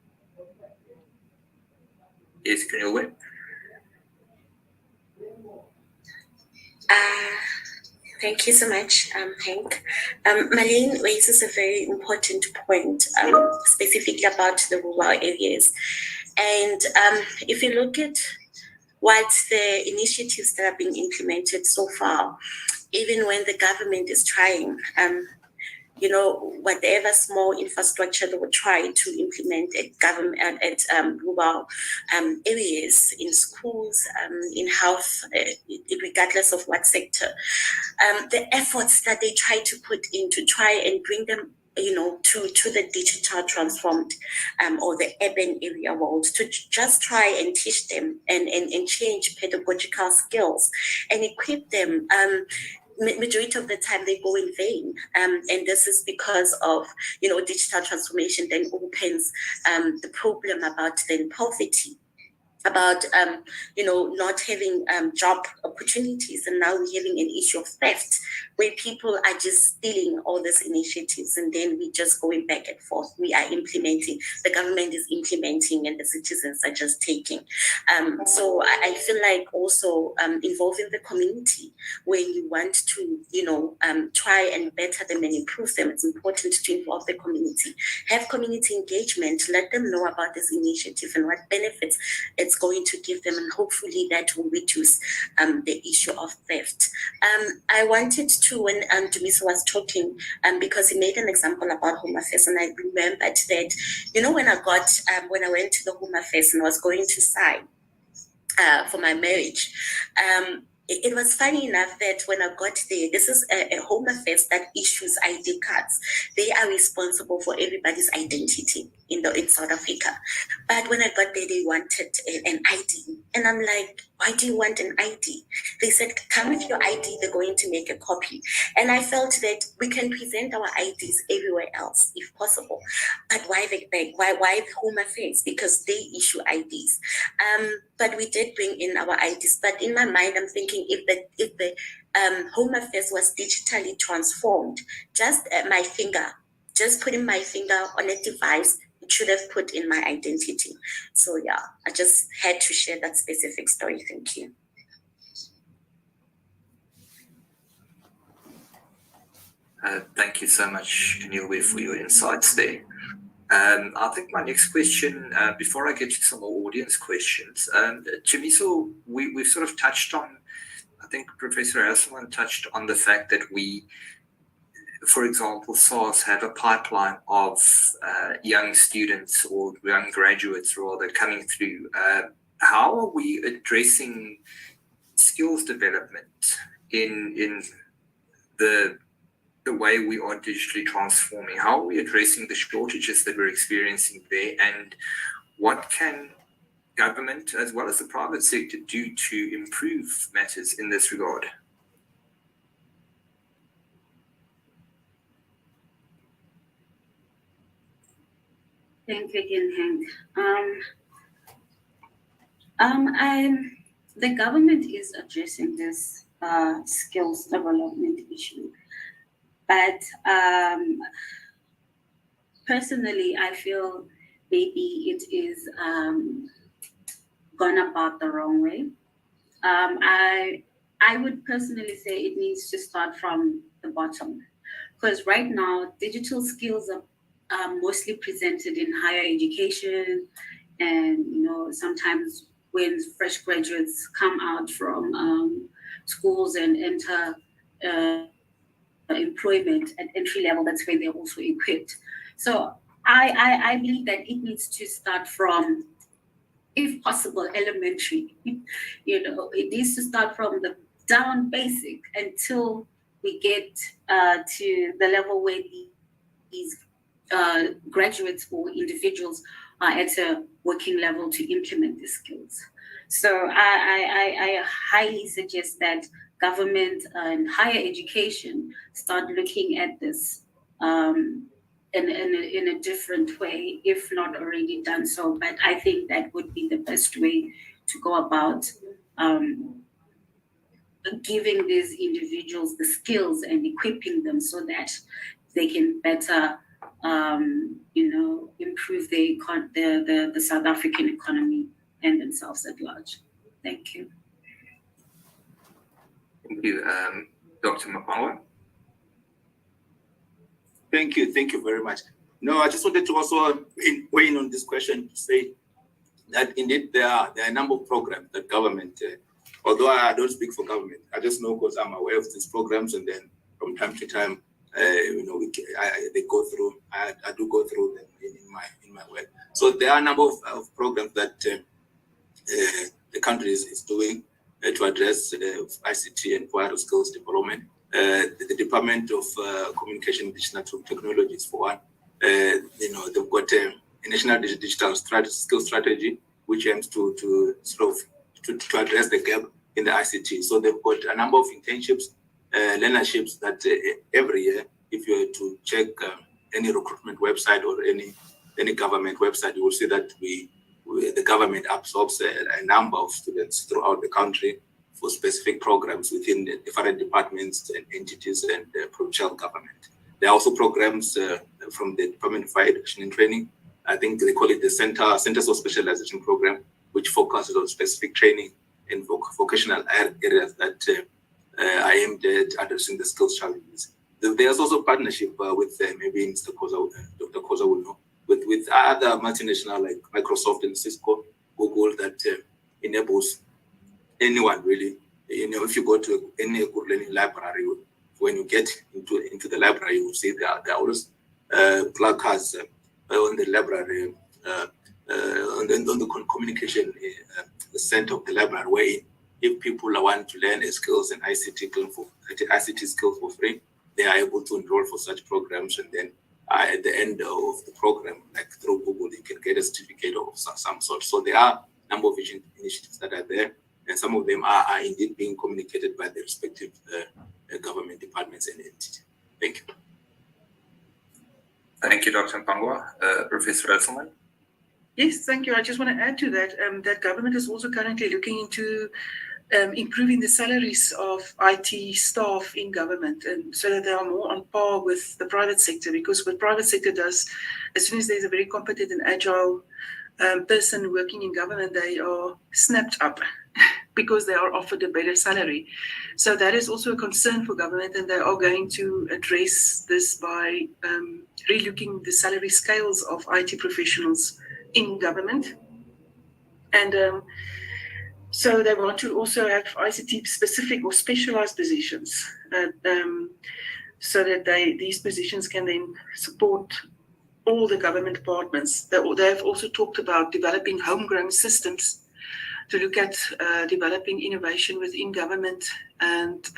Yes, Kenilwe. Thank you so much, Henk. Marlene raises a very important point, specifically about the rural areas. And if you look at what the initiatives that are being implemented so far, even when the government is trying, whatever small infrastructure they would try to implement at rural areas, in schools, in health, regardless of what sector, the efforts that they try to put in to try and bring them to the digital transformed or the urban area world, to just try and teach them and change pedagogical skills and equip them. Majority of the time they go in vain, and this is because of digital transformation then opens the problem about then poverty, about not having job opportunities, and now we're having an issue of theft where people are just stealing all these initiatives, and then we just going back and forth. We are implementing, the government is implementing, and the citizens are just taking. So I feel like also involving the community when you want to try and better them and improve them. It's important to involve the community, have community engagement, let them know about this initiative and what benefits it's it's going to give them, and hopefully that will reduce the issue of theft. I wanted to, when Dumiso was talking, because he made an example about Home Affairs, and I remembered that, when I went to the Home Affairs and was going to sign for my marriage, it was funny enough that when I got there, this is a Home Affairs that issues ID cards. They are responsible for everybody's identity in South Africa. But when I got there, they wanted an ID. And I'm like, why do you want an ID? They said, come with your ID, they're going to make a copy. And I felt that we can present our IDs everywhere else if possible. But why the bank? Why Home Affairs? Because they issue IDs. But we did bring in our IDs. But in my mind, I'm thinking if the Home Affairs was digitally transformed, just putting my finger on a device, it should have put in my identity. So yeah, I just had to share that specific story. Thank you. Thank you so much, Nilwe, for your insights there. I think my next question, before I get to some more audience questions, Dumiso, we've sort of touched on, I think Professor Hasselman touched on the fact that we, for example, SARS have a pipeline of young students or young graduates rather coming through. How are we addressing skills development in the way we are digitally transforming? How are we addressing the shortages that we're experiencing there, and what can government as well as the private sector do to improve matters in this regard? Thank you again, Hank. The government is addressing this skills development issue, but personally, I feel maybe it is gone about the wrong way. I would personally say it needs to start from the bottom, because right now digital skills are mostly presented in higher education, and sometimes when fresh graduates come out from schools and enter employment at entry level, that's when they're also equipped. So I believe that it needs to start from, if possible, elementary. It needs to start from the down basic until we get to the level where these graduates or individuals are at a working level to implement these skills. So I highly suggest that government and higher education start looking at this in a different way, if not already done so. But I think that would be the best way to go about giving these individuals the skills and equipping them so that they can better improve the South African economy and themselves at large. Thank you. Thank you. Dr. Mapangwa? Thank you very much. No, I just wanted to also weigh in on this question to say that indeed there are a number of programs that government, although I don't speak for government, I just know because I'm aware of these programs, and then from time to time, they go through. I do go through them in my work. So there are a number of programs that the country is doing to address ICT and wider skills development. The Department of Communication and Digital Technologies, for one, they've got a national digital skills strategy, which aims to address the gap in the ICT. So they've got a number of internships, learnerships that every year, if you were to check any recruitment website or any government website, you will see that the government absorbs a number of students throughout the country for specific programs within the different departments and entities and provincial government. There are also programs from the Department of Higher Education and Training. I think they call it the Centers of Specialization Program, which focuses on specific training in vocational areas that are aimed at addressing the skills challenges. There's also partnership with maybe Mr. Koza, Dr. Koza will know, with other multinational like Microsoft and Cisco, Google that enables anyone really. If you go to any Ekurhuleni library, when you get into the library, you will see there are always placards on the library, on the communication center of the library, where if people want to learn skills and ICT skills for free, they are able to enroll for such programs, and then at the end of the program, like through Google, you can get a certificate of some sort. So there are a number of initiatives that are there, and some of them are indeed being communicated by the respective government departments and entities. Thank you. Thank you, Dr. Mpangwa. Professor Russellman? Yes, thank you. I just want to add to that, that government is also currently looking into improving the salaries of IT staff in government, and so that they are more on par with the private sector, because what private sector does, as soon as there's a very competent and agile person working in government, they are snapped up because they are offered a better salary. So that is also a concern for government, and they are going to address this by relooking the salary scales of IT professionals in government. And so they want to also have ICT specific or specialized positions, so that these positions can then support all the government departments. They have also talked about developing homegrown systems to look at developing innovation within government, and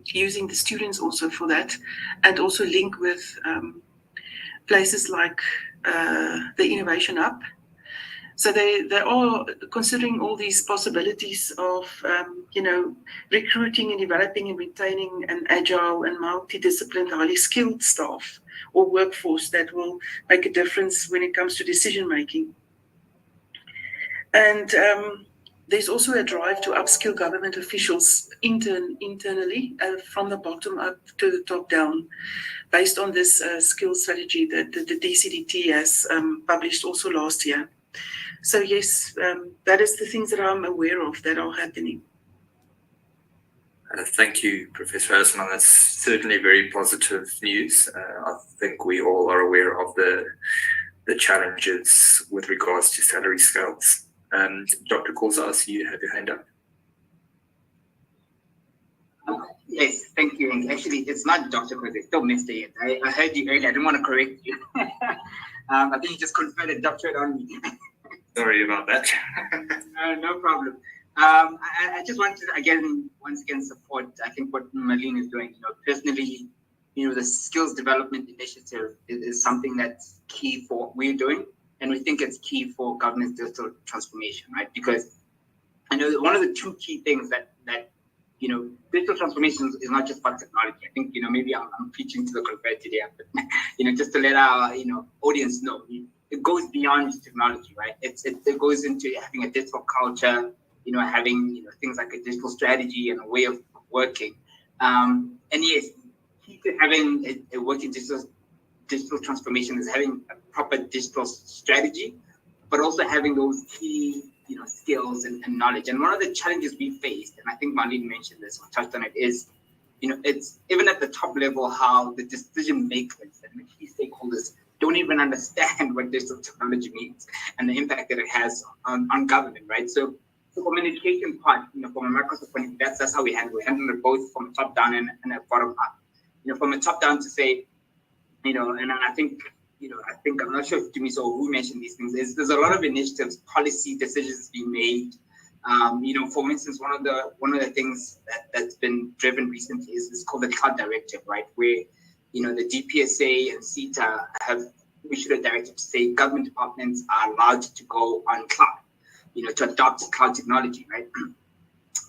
using the students also for that, and also link with places like the Innovation Hub. So they are considering all these possibilities of recruiting and developing and retaining an agile and multidisciplined, highly skilled staff or workforce that will make a difference when it comes to decision making. And there's also a drive to upskill government officials internally, from the bottom up to the top down, based on this skill strategy that the DCDT has published also last year. So yes, that is the things that I'm aware of that are happening. Thank you, Professor Russellman. That's certainly very positive news. I think we all are aware of the challenges with regards to salary scales. Dr. Khoza, I see you have your hand up. Yes, thank you. And actually, it's not Dr. Khoza, it's still Mr. Yet. I heard you earlier. I didn't want to correct you. I think you just conferred a doctorate on me. Sorry about that. No problem. I just want to once again support, I think, what Marlene is doing. Personally, the skills development initiative is something that's key for what we're doing, and we think it's key for government's digital transformation, right? Because I know that one of the two key things that digital transformation is not just about technology. I think maybe I'm preaching to the converted here, but just to let our audience know, it goes beyond technology, right? It goes into having a digital culture, having things like a digital strategy and a way of working. And yes, key to having a working digital transformation is having a proper digital strategy, but also having those key skills and knowledge. And one of the challenges we faced, and I think Marlene mentioned this or touched on it, is it's even at the top level how the decision makers and the key stakeholders don't even understand what digital technology means and the impact that it has on government, right? So communication part, from a Microsoft point of view, that's how we handle it. We handle it both from a top down and a bottom up. From a top down to say, and I think I'm not sure if Jimmy or who mentioned these things. There's a lot of initiatives, policy decisions being made. For instance, one of the things that's been driven recently is called the Cloud Directive, right? Where the DPSA and CETA have issued a directive to say government departments are allowed to go on cloud, to adopt cloud technology, right?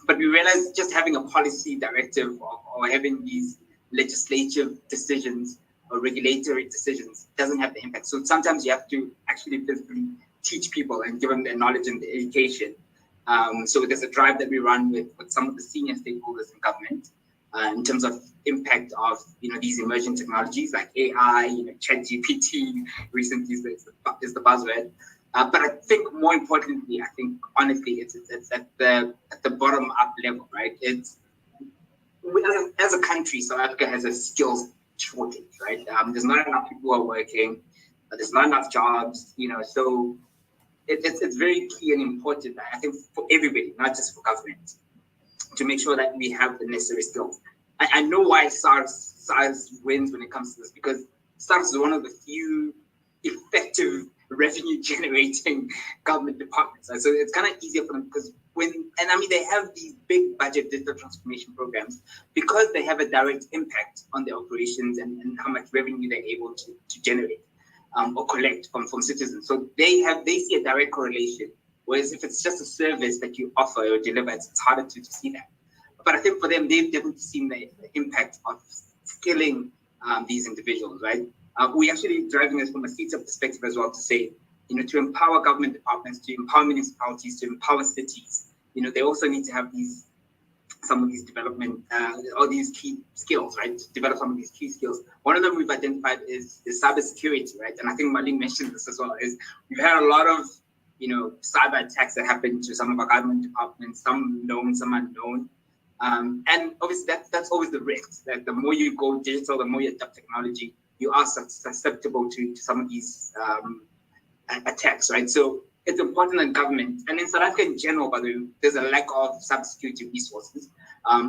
But we realize just having a policy directive or having these legislative decisions or regulatory decisions doesn't have the impact. So sometimes you have to actually physically teach people and give them the knowledge and the education. So there's a drive that we run with some of the senior stakeholders in government in terms of impact of these emerging technologies like AI, ChatGPT recently is the buzzword. But I think more importantly, honestly, it's at the bottom up level, right? It's as a country, South Africa has a skills shortage, right? There's not enough people who are working, there's not enough jobs, so it's very key and important, I think, for everybody, not just for government, to make sure that we have the necessary skills. I know why SARS wins when it comes to this, because SARS is one of the few effective revenue generating government departments. Right? So it's kind of easier for them because they have these big budget digital transformation programs because they have a direct impact on their operations and how much revenue they're able to generate or collect from citizens. So they see a direct correlation. Whereas if it's just a service that you offer or deliver, it's harder to see that. But I think for them, they've definitely seen the impact of skilling these individuals, right? We actually driving this from a CETA perspective as well to say, to empower government departments, to empower municipalities, to empower cities, they also need to have some of these development or these key skills, right? To develop some of these key skills. One of them we've identified is cybersecurity, right? And I think Marlene mentioned this as well, is we've had a lot of, cyber attacks that happen to some of our government departments, some known, some unknown. And obviously that's always the risk, that the more you go digital, the more you adopt technology, you are susceptible to some of these attacks, right? So it's important that government, and in South Africa in general, by the way, there's a lack of cybersecurity resources.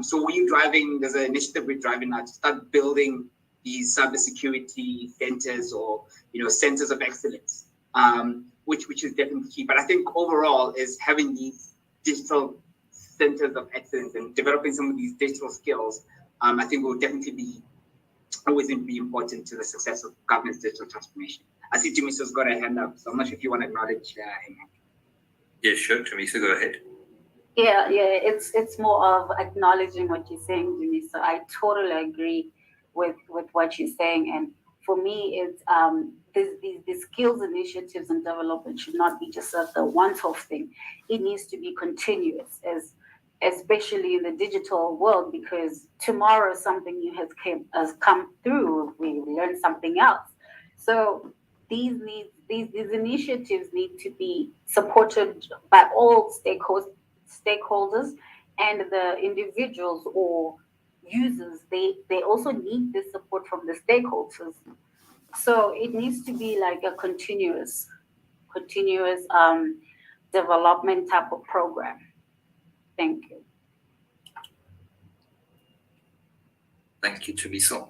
So there's an initiative we're driving now to start building these cybersecurity centers or, centers of excellence, which is definitely key. But I think overall is having these digital centers of excellence and developing some of these digital skills, I think will definitely always be important to the success of government's digital transformation. I see Dumiso's got a hand up, so I'm not sure if you want to acknowledge him. Yeah, sure, Dumiso, go ahead. Yeah, it's more of acknowledging what you're saying, Dumiso. I totally agree with what you're saying, and for me, it's these skills initiatives and development should not be just the one-off thing. It needs to be continuous, especially in the digital world, because tomorrow something new has come through. We learn something else. So these initiatives need to be supported by all stakeholders, and the individuals or users. They also need this support from the stakeholders. So it needs to be like a continuous development type of program. Thank you. Thank you, Dumiso.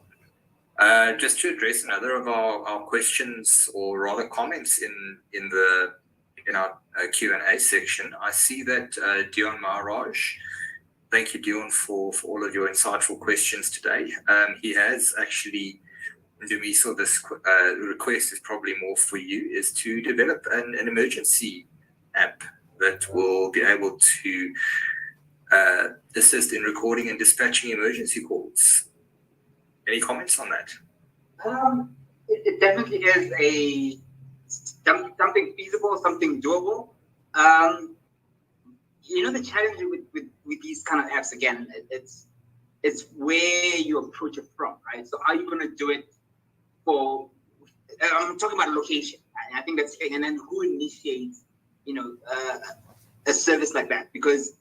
Just to address another of our questions, or rather comments in our Q&A section, I see that Dion Maharaj, thank you, Dion, for all of your insightful questions today. He has actually, Dumiso, this request is probably more for you, is to develop an emergency app that will be able to assist in recording and dispatching emergency calls. Any comments on that? It definitely is something feasible, something doable. The challenge with these kind of apps, again, it's where you approach it from, right? So are you going to do it for? I'm talking about location. I think that's, and then who initiates, a service like that? Because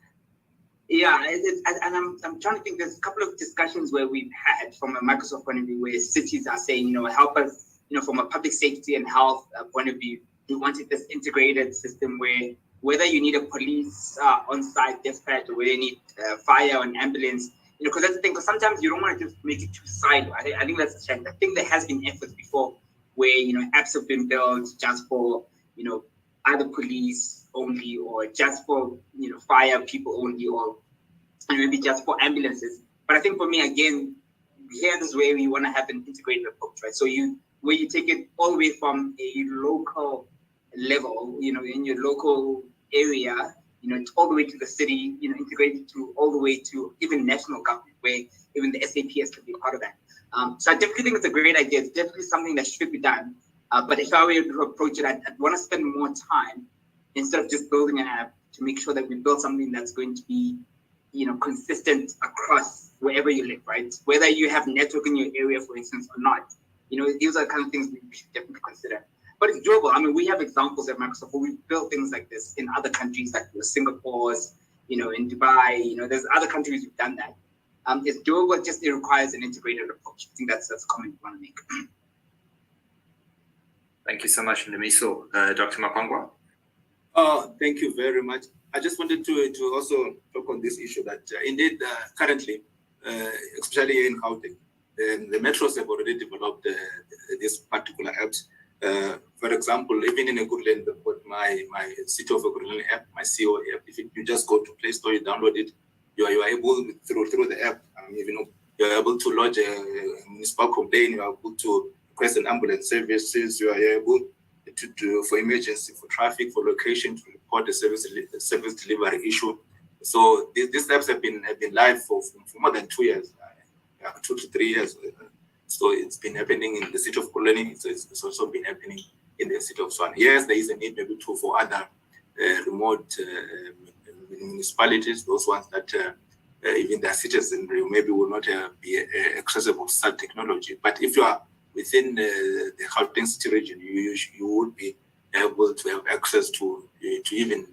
I'm trying to think. There's a couple of discussions where we've had from a Microsoft point of view, where cities are saying, help us, from a public safety and health point of view, we wanted this integrated system where whether you need a police on-site dispatch or whether you need fire and ambulance, because that's the thing. Because sometimes you don't want to just make it too siloed. I think that's a challenge. I think there has been efforts before where apps have been built just for either police only, or just for fire people only, or maybe just for ambulances. But I think for me, again, here is where we want to have an integrated approach, right? So where you take it all the way from a local level, in your local area, all the way to the city, integrated to all the way to even national government, where even the SAPS can be part of that. So I definitely think it's a great idea. It's definitely something that should be done. But if I were to approach it, I'd want to spend more time instead of just building an app, to make sure that we build something that's going to be, consistent across wherever you live, right? Whether you have network in your area, for instance, or not. These are the kind of things we should definitely consider. But it's doable. I mean, we have examples at Microsoft where we've built things like this in other countries, like Singapore's, in Dubai. There's other countries who've done that. It's doable, just it requires an integrated approach. I think that's a comment we want to make. Thank you so much, Dumiso. Dr. Mapangwa? Oh, thank you very much. I just wanted to also talk on this issue that indeed currently, especially in Gauteng, the metros have already developed this particular apps. For example, even in Ekurhuleni, they've got my City of Ekurhuleni app, my CO app. If you just go to Play Store, you download it, you are able through the app. You are able to lodge a municipal complaint. You are able to request an ambulance services. You are able to do for emergency, for traffic, for location, to report the service delivery issue. So these apps have been live for more than 2 years, 2 to 3 years. So it's been happening in the city of Ekurhuleni. It's also been happening in the city of Tshwane. Yes, there is a need maybe for other remote municipalities, those ones that even their citizens maybe will not be accessible to such technology. But if you are within the Gauteng city region, you would be able to have access to even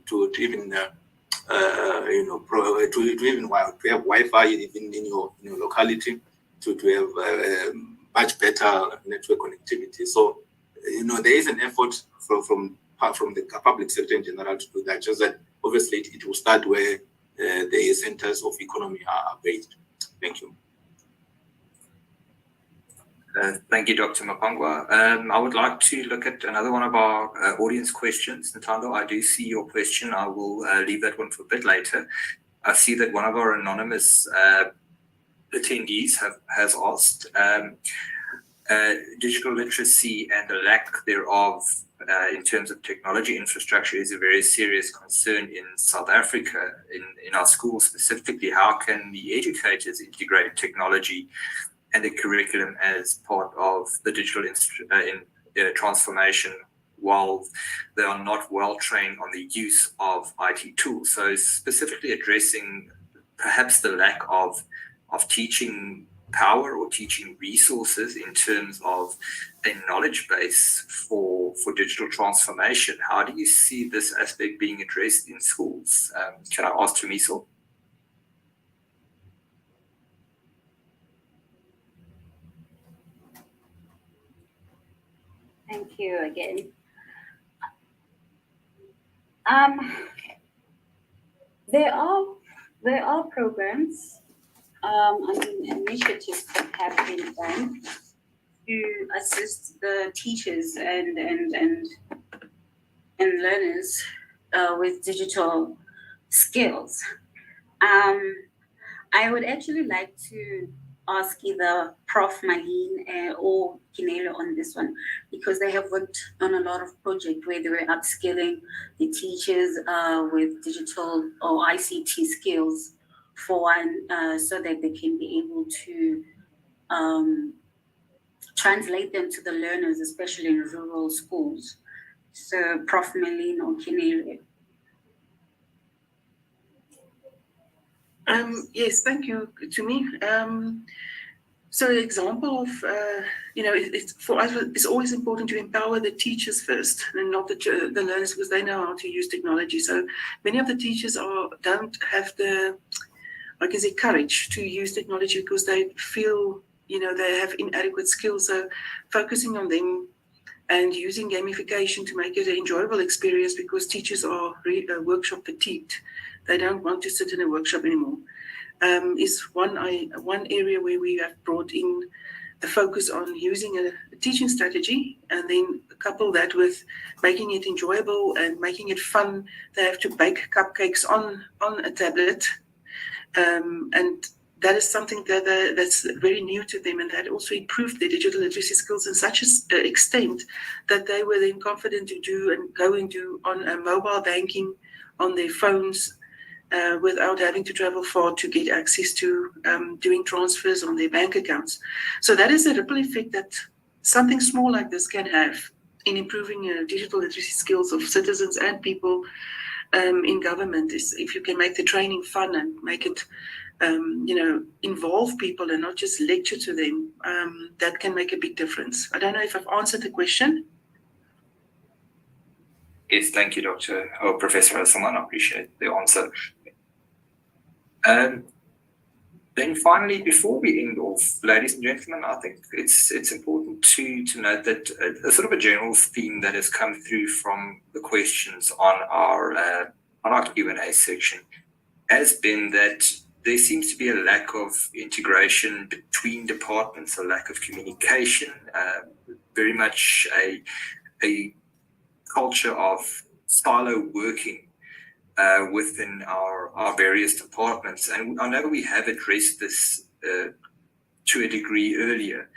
have Wi-Fi even in your locality, to have much better network connectivity. So there is an effort from the public sector in general to do that. Just that obviously it will start where the centers of economy are based. Thank you. Thank you, Dr. Mapangwa. I would like to look at another one of our audience questions. Ntando, I do see your question. I will leave that one for a bit later. I see that one of our anonymous attendees has asked, digital literacy and the lack thereof in terms of technology infrastructure is a very serious concern in South Africa, in our schools specifically. How can the educators integrate technology and the curriculum as part of the digital transformation while they are not well trained on the use of IT tools? So specifically addressing perhaps the lack of teaching power or teaching resources in terms of a knowledge base for digital transformation. How do you see this aspect being addressed in schools? Can I ask Thumiso? Thank you again. There are programs and initiatives that have been done to assist the teachers and learners with digital skills. I would actually like to ask either Prof. Malene or Kinelo on this one, because they have worked on a lot of projects where they were upskilling the teachers with digital or ICT skills for one, so that they can be able to translate them to the learners, especially in rural schools. So Prof. Malene or Kinelo. Yes, thank you, Tumi. So the example of, it's for us, it's always important to empower the teachers first and not the learners, because they know how to use technology. So many of the teachers don't have the, courage to use technology because they feel, they have inadequate skills. So focusing on them and using gamification to make it an enjoyable experience, because teachers are workshop fatigued. They don't want to sit in a workshop anymore. Is one area where we have brought in the focus on using a teaching strategy, and then couple that with making it enjoyable and making it fun. They have to bake cupcakes on a tablet, and that is something that's very new to them, and that also improved their digital literacy skills in such an extent that they were then confident to do and go and do on a mobile banking on their phones, without having to travel far to get access to doing transfers on their bank accounts. So that is a ripple effect that something small like this can have in improving digital literacy skills of citizens and people in government. Is if you can make the training fun and make it, involve people and not just lecture to them, that can make a big difference. I don't know if I've answered the question. Yes, thank you, Professor Hasselman. I appreciate the answer. Then finally, before we end off, ladies and gentlemen, I think it's important to note that a sort of a general theme that has come through from the questions on our Q&A section has been that there seems to be a lack of integration between departments, a lack of communication, very much a culture of silo working within our various departments. And I know we have addressed this to a degree earlier,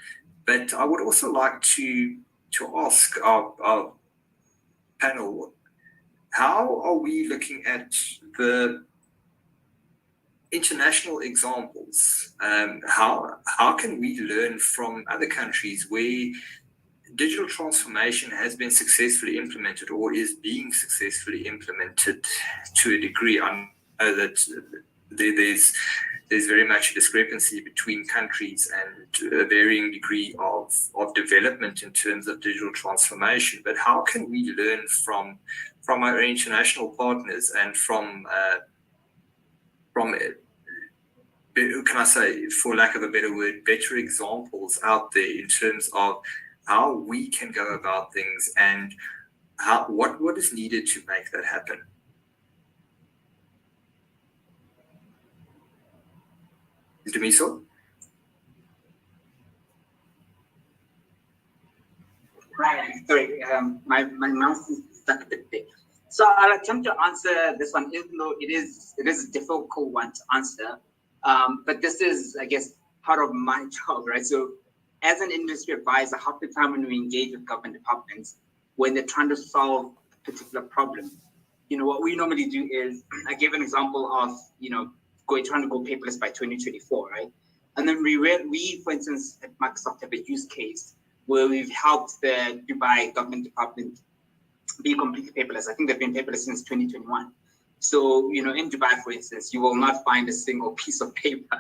but I would also like to ask our panel, how are we looking at the international examples? How can we learn from other countries where digital transformation has been successfully implemented or is being successfully implemented to a degree? I know that there's very much a discrepancy between countries and a varying degree of development in terms of digital transformation. But how can we learn from our international partners and from can I say, for lack of a better word, better examples out there in terms of how we can go about things and what is needed to make that happen? Dumiso? Right. Sorry, my mouse is stuck a bit there. So I'll attempt to answer this one, even though it is a difficult one to answer. But this is, I guess, part of my job, right? So as an industry advisor, half the time when we engage with government departments, when they're trying to solve a particular problem, what we normally do is, I gave an example of, trying to go paperless by 2024, right? And then we, for instance, at Microsoft have a use case where we've helped the Dubai government department be completely paperless. I think they've been paperless since 2021. So, in Dubai, for instance, you will not find a single piece of paper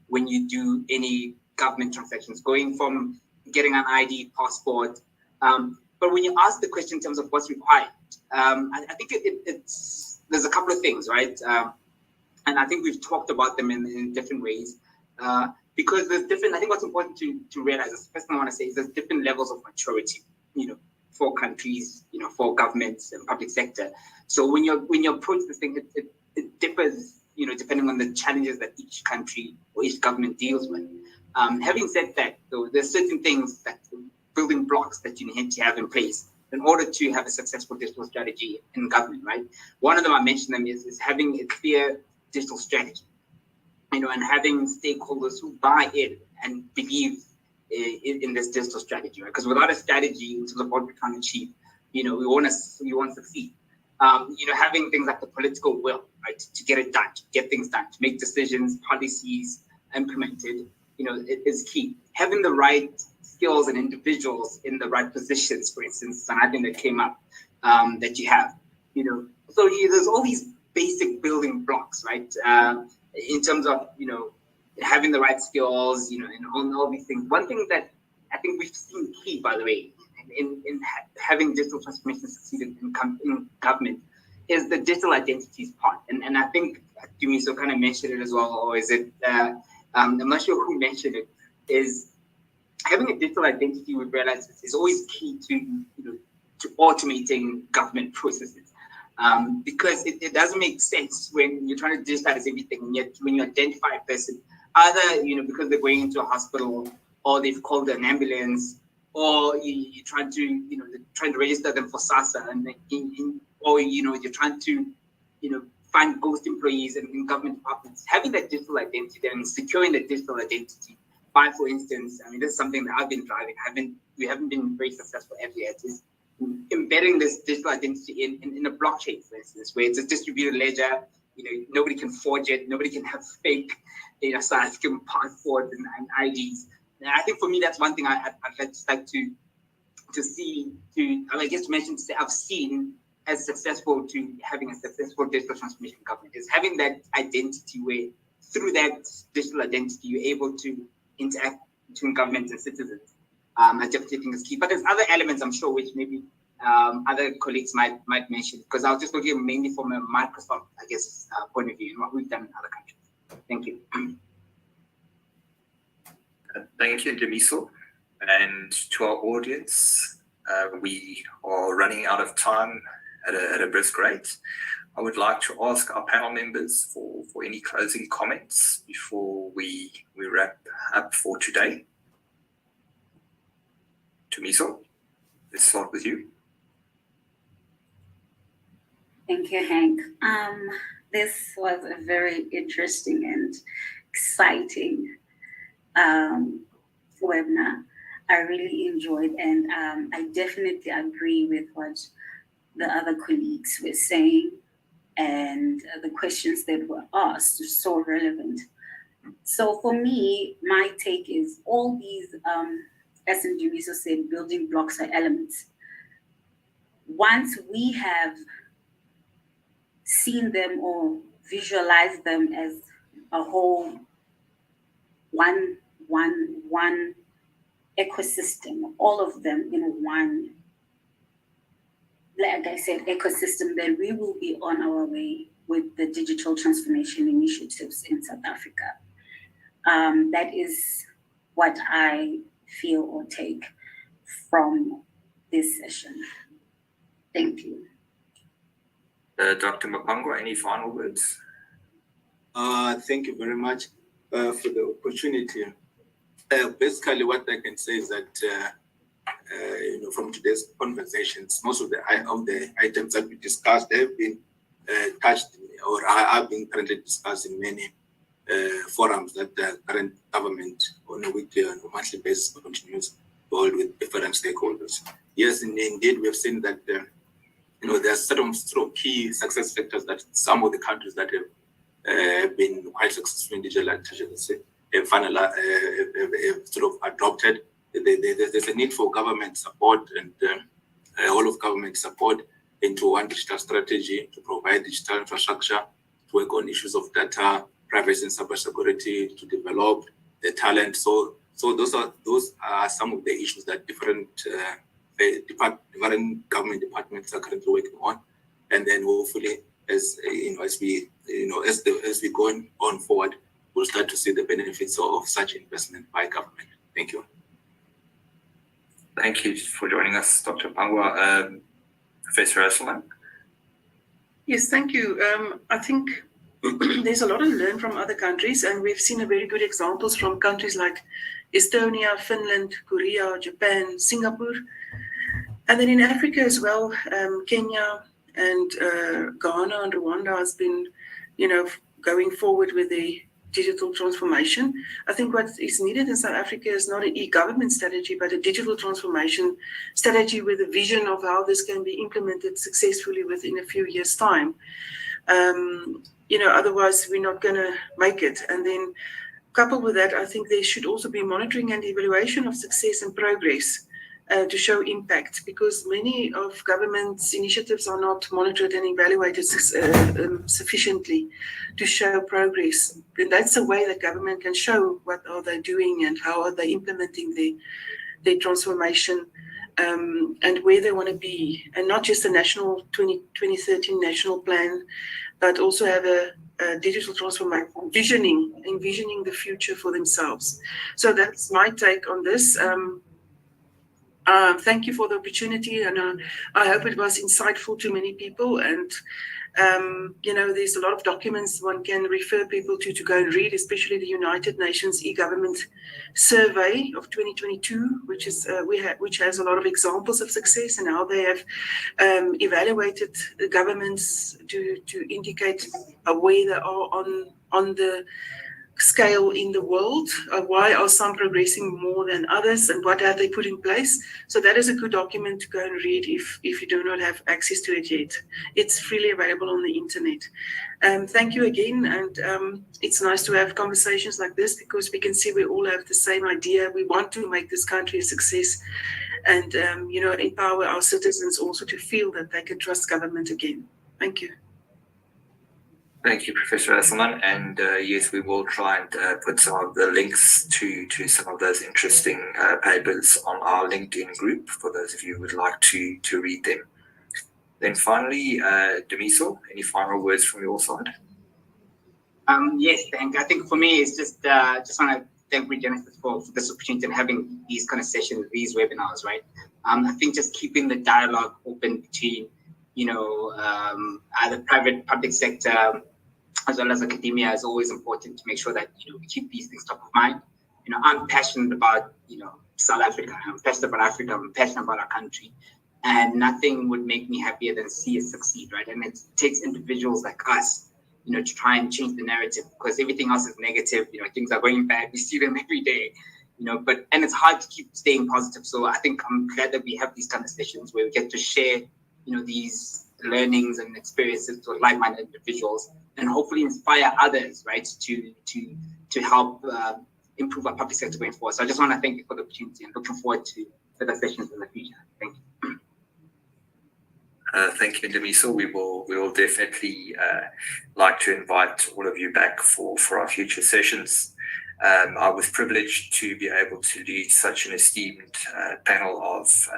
when you do any government transactions, going from getting an ID, passport. But when you ask the question in terms of what's required, I think there's a couple of things, right? And I think we've talked about them in different ways. Because there's different, I think what's important to realize, the first thing I want to say is there's different levels of maturity, for countries, for governments and public sector. So when you approach this thing, it differs, depending on the challenges that each country or each government deals with. Having said that, though, there's certain things that building blocks that you need to have in place in order to have a successful digital strategy in government, right? One of them, I mentioned them, is having a clear digital strategy, and having stakeholders who buy in and believe in this digital strategy, right? Because without a strategy in terms of what we're trying to achieve, we won't succeed. Having things like the political will, right, to get it done, to get things done, to make decisions, policies implemented, it is key. Having the right skills and individuals in the right positions, for instance, and I think that came up that you have, so there's all these basic building blocks, right? In terms of, having the right skills, and all these things. One thing that I think we've seen key, by the way, in having digital transformation succeed in government is the digital identities part. And I think Dumiso kind of mentioned it as well, or is it, I'm not sure who mentioned it, is having a digital identity, we've realized is always key to automating government processes. Because it doesn't make sense when you're trying to digitize everything, and yet when you identify a person, either because they're going into a hospital, or they've called an ambulance, or you're trying to register them for SASSA, and or you're trying to find ghost employees in government departments. Having that digital identity and securing that digital identity by, for instance, this is something that I've been driving. We haven't been very successful as yet. Is embedding this digital identity in a blockchain, for instance, where it's a distributed ledger. Nobody can forge it. Nobody can have fake, South African passports and IDs. And I think for me, that's one thing I'd like to see. I guess to mention, to say I've seen as successful to having a successful digital transformation government is having that identity where through that digital identity you're able to interact between governments and citizens. I definitely think is key. But there's other elements, I'm sure, which maybe other colleagues might mention, because I'll just look at mainly from a Microsoft, I guess, point of view and what we've done in other countries. Thank you. Thank you, Demiso. And to our audience, we are running out of time at a brisk rate. I would like to ask our panel members for any closing comments before we wrap up for today. Demiso, let's start with you. Thank you, Hank. This was a very interesting and exciting webinar. I really enjoyed, and I definitely agree with what the other colleagues were saying, and the questions that were asked are so relevant. So for me, my take is all these, as Demiso said, building blocks are elements. Once we have seen them or visualized them as a whole, one ecosystem, all of them in one, like I said, ecosystem, then we will be on our way with the digital transformation initiatives in South Africa. That is what I feel or take from this session. Thank you. Dr. Mapangwa, any final words? Thank you very much for the opportunity. Basically, what I can say is that from today's conversations, most of the items that we discussed have been touched or are being currently discussed in many forums that the current government on a weekly and monthly basis continues to hold with different stakeholders. Yes, indeed, we have seen that there are certain sort of key success factors that some of the countries that have been quite successful in digital literacy have sort of adopted. There's a need for government support and all of government support into one digital strategy to provide digital infrastructure, to work on issues of data, privacy and cybersecurity, to develop the talent. So those are some of the issues that different government departments are currently working on, and then hopefully, as we go on forward, we'll start to see the benefits of such investment by government. Thank you. Thank you for joining us, Dr. Pangwa. Professor Esselman? Yes, thank you. I think there's a lot to learn from other countries, and we've seen a very good examples from countries like Estonia, Finland, Korea, Japan, Singapore. And then in Africa as well, Kenya and Ghana and Rwanda has been, going forward with the digital transformation. I think what is needed in South Africa is not an e-government strategy, but a digital transformation strategy with a vision of how this can be implemented successfully within a few years' time. Otherwise we're not going to make it. And then coupled with that, I think there should also be monitoring and evaluation of success and progress to show impact, because many of government's initiatives are not monitored and evaluated sufficiently to show progress. And that's a way that government can show what are they doing and how are they implementing their transformation and where they want to be, and not just a national 2013 national plan, but also have a digital transformation, envisioning the future for themselves. So that's my take on this. Thank you for the opportunity, and I hope it was insightful to many people. And there's a lot of documents one can refer people to go and read, especially the United Nations e-government survey of 2022, which has a lot of examples of success and how they have evaluated the governments to indicate where they are on the scale in the world. Why are some progressing more than others, and what have they put in place? So that is a good document to go and read if you do not have access to it yet. It's freely available on the internet. Thank you again, and it's nice to have conversations like this, because we can see we all have the same idea. We want to make this country a success, and empower our citizens also to feel that they can trust government again. Thank you. Thank you, Professor Esselman. And yes, we will try and put some of the links to some of those interesting papers on our LinkedIn group for those of you who would like to read them. Then finally, Demiso, any final words from your side? Yes, thank you. I think for me, it's just want to thank Regenesis for this opportunity and having these kind of sessions, these webinars, right? I think just keeping the dialogue open between, either private, public sector, as well as academia is always important to make sure that, we keep these things top of mind. I'm passionate about, South Africa. I'm passionate about Africa. I'm passionate about our country. And nothing would make me happier than see it succeed, right? And it takes individuals like us, to try and change the narrative, because everything else is negative. Things are going bad. We see them every day, and it's hard to keep staying positive. So I think I'm glad that we have these kind of sessions where we get to share, these learnings and experiences with like-minded individuals, and hopefully inspire others, right, to help improve our public sector going forward. So I just want to thank you for the opportunity and looking forward to further sessions in the future. Thank you. Thank you, Ndemiso. We will definitely like to invite all of you back for our future sessions. I was privileged to be able to lead such an esteemed panel of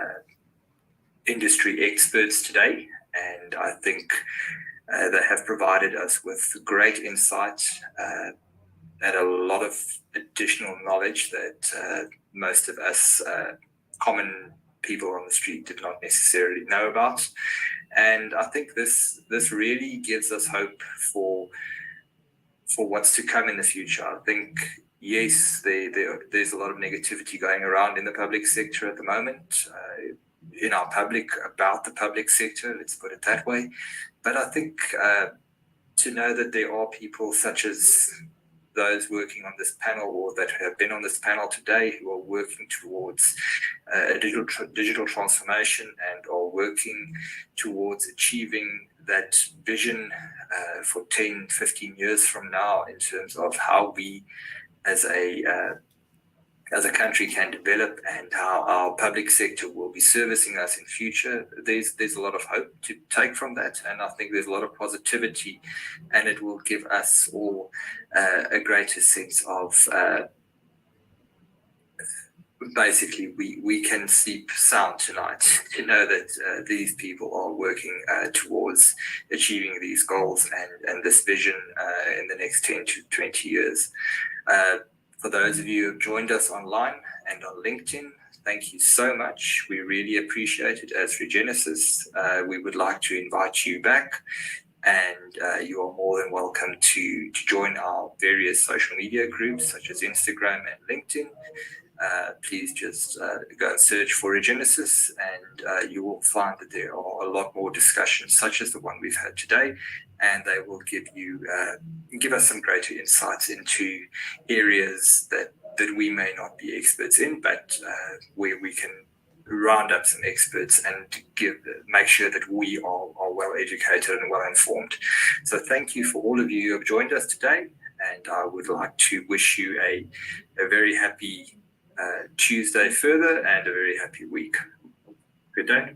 industry experts today, and I think they have provided us with great insight and a lot of additional knowledge that most of us common people on the street did not necessarily know about. And I think this really gives us hope for what's to come in the future. I think, yes, there's a lot of negativity going around in the public sector at the moment, in our public, about the public sector, let's put it that way. But I think to know that there are people such as those working on this panel, or that have been on this panel today, who are working towards a digital transformation and are working towards achieving that vision for 10, 15 years from now, in terms of how we as a country can develop and how our public sector will be servicing us in future. There's a lot of hope to take from that, and I think there's a lot of positivity, and it will give us all a greater sense of basically we can sleep sound tonight to know that these people are working towards achieving these goals and this vision in the next 10 to 20 years. For those of you who have joined us online and on LinkedIn, thank you so much. We really appreciate it. As Regenesis, we would like to invite you back, and you are more than welcome to join our various social media groups such as Instagram and LinkedIn. Please just go and search for Regenesis, and you will find that there are a lot more discussions such as the one we've had today, and they will give us some greater insights into areas that we may not be experts in, but where we can round up some experts and make sure that we are well educated and well informed. So thank you for all of you who have joined us today, and I would like to wish you a very happy Tuesday further and a very happy week. Good day.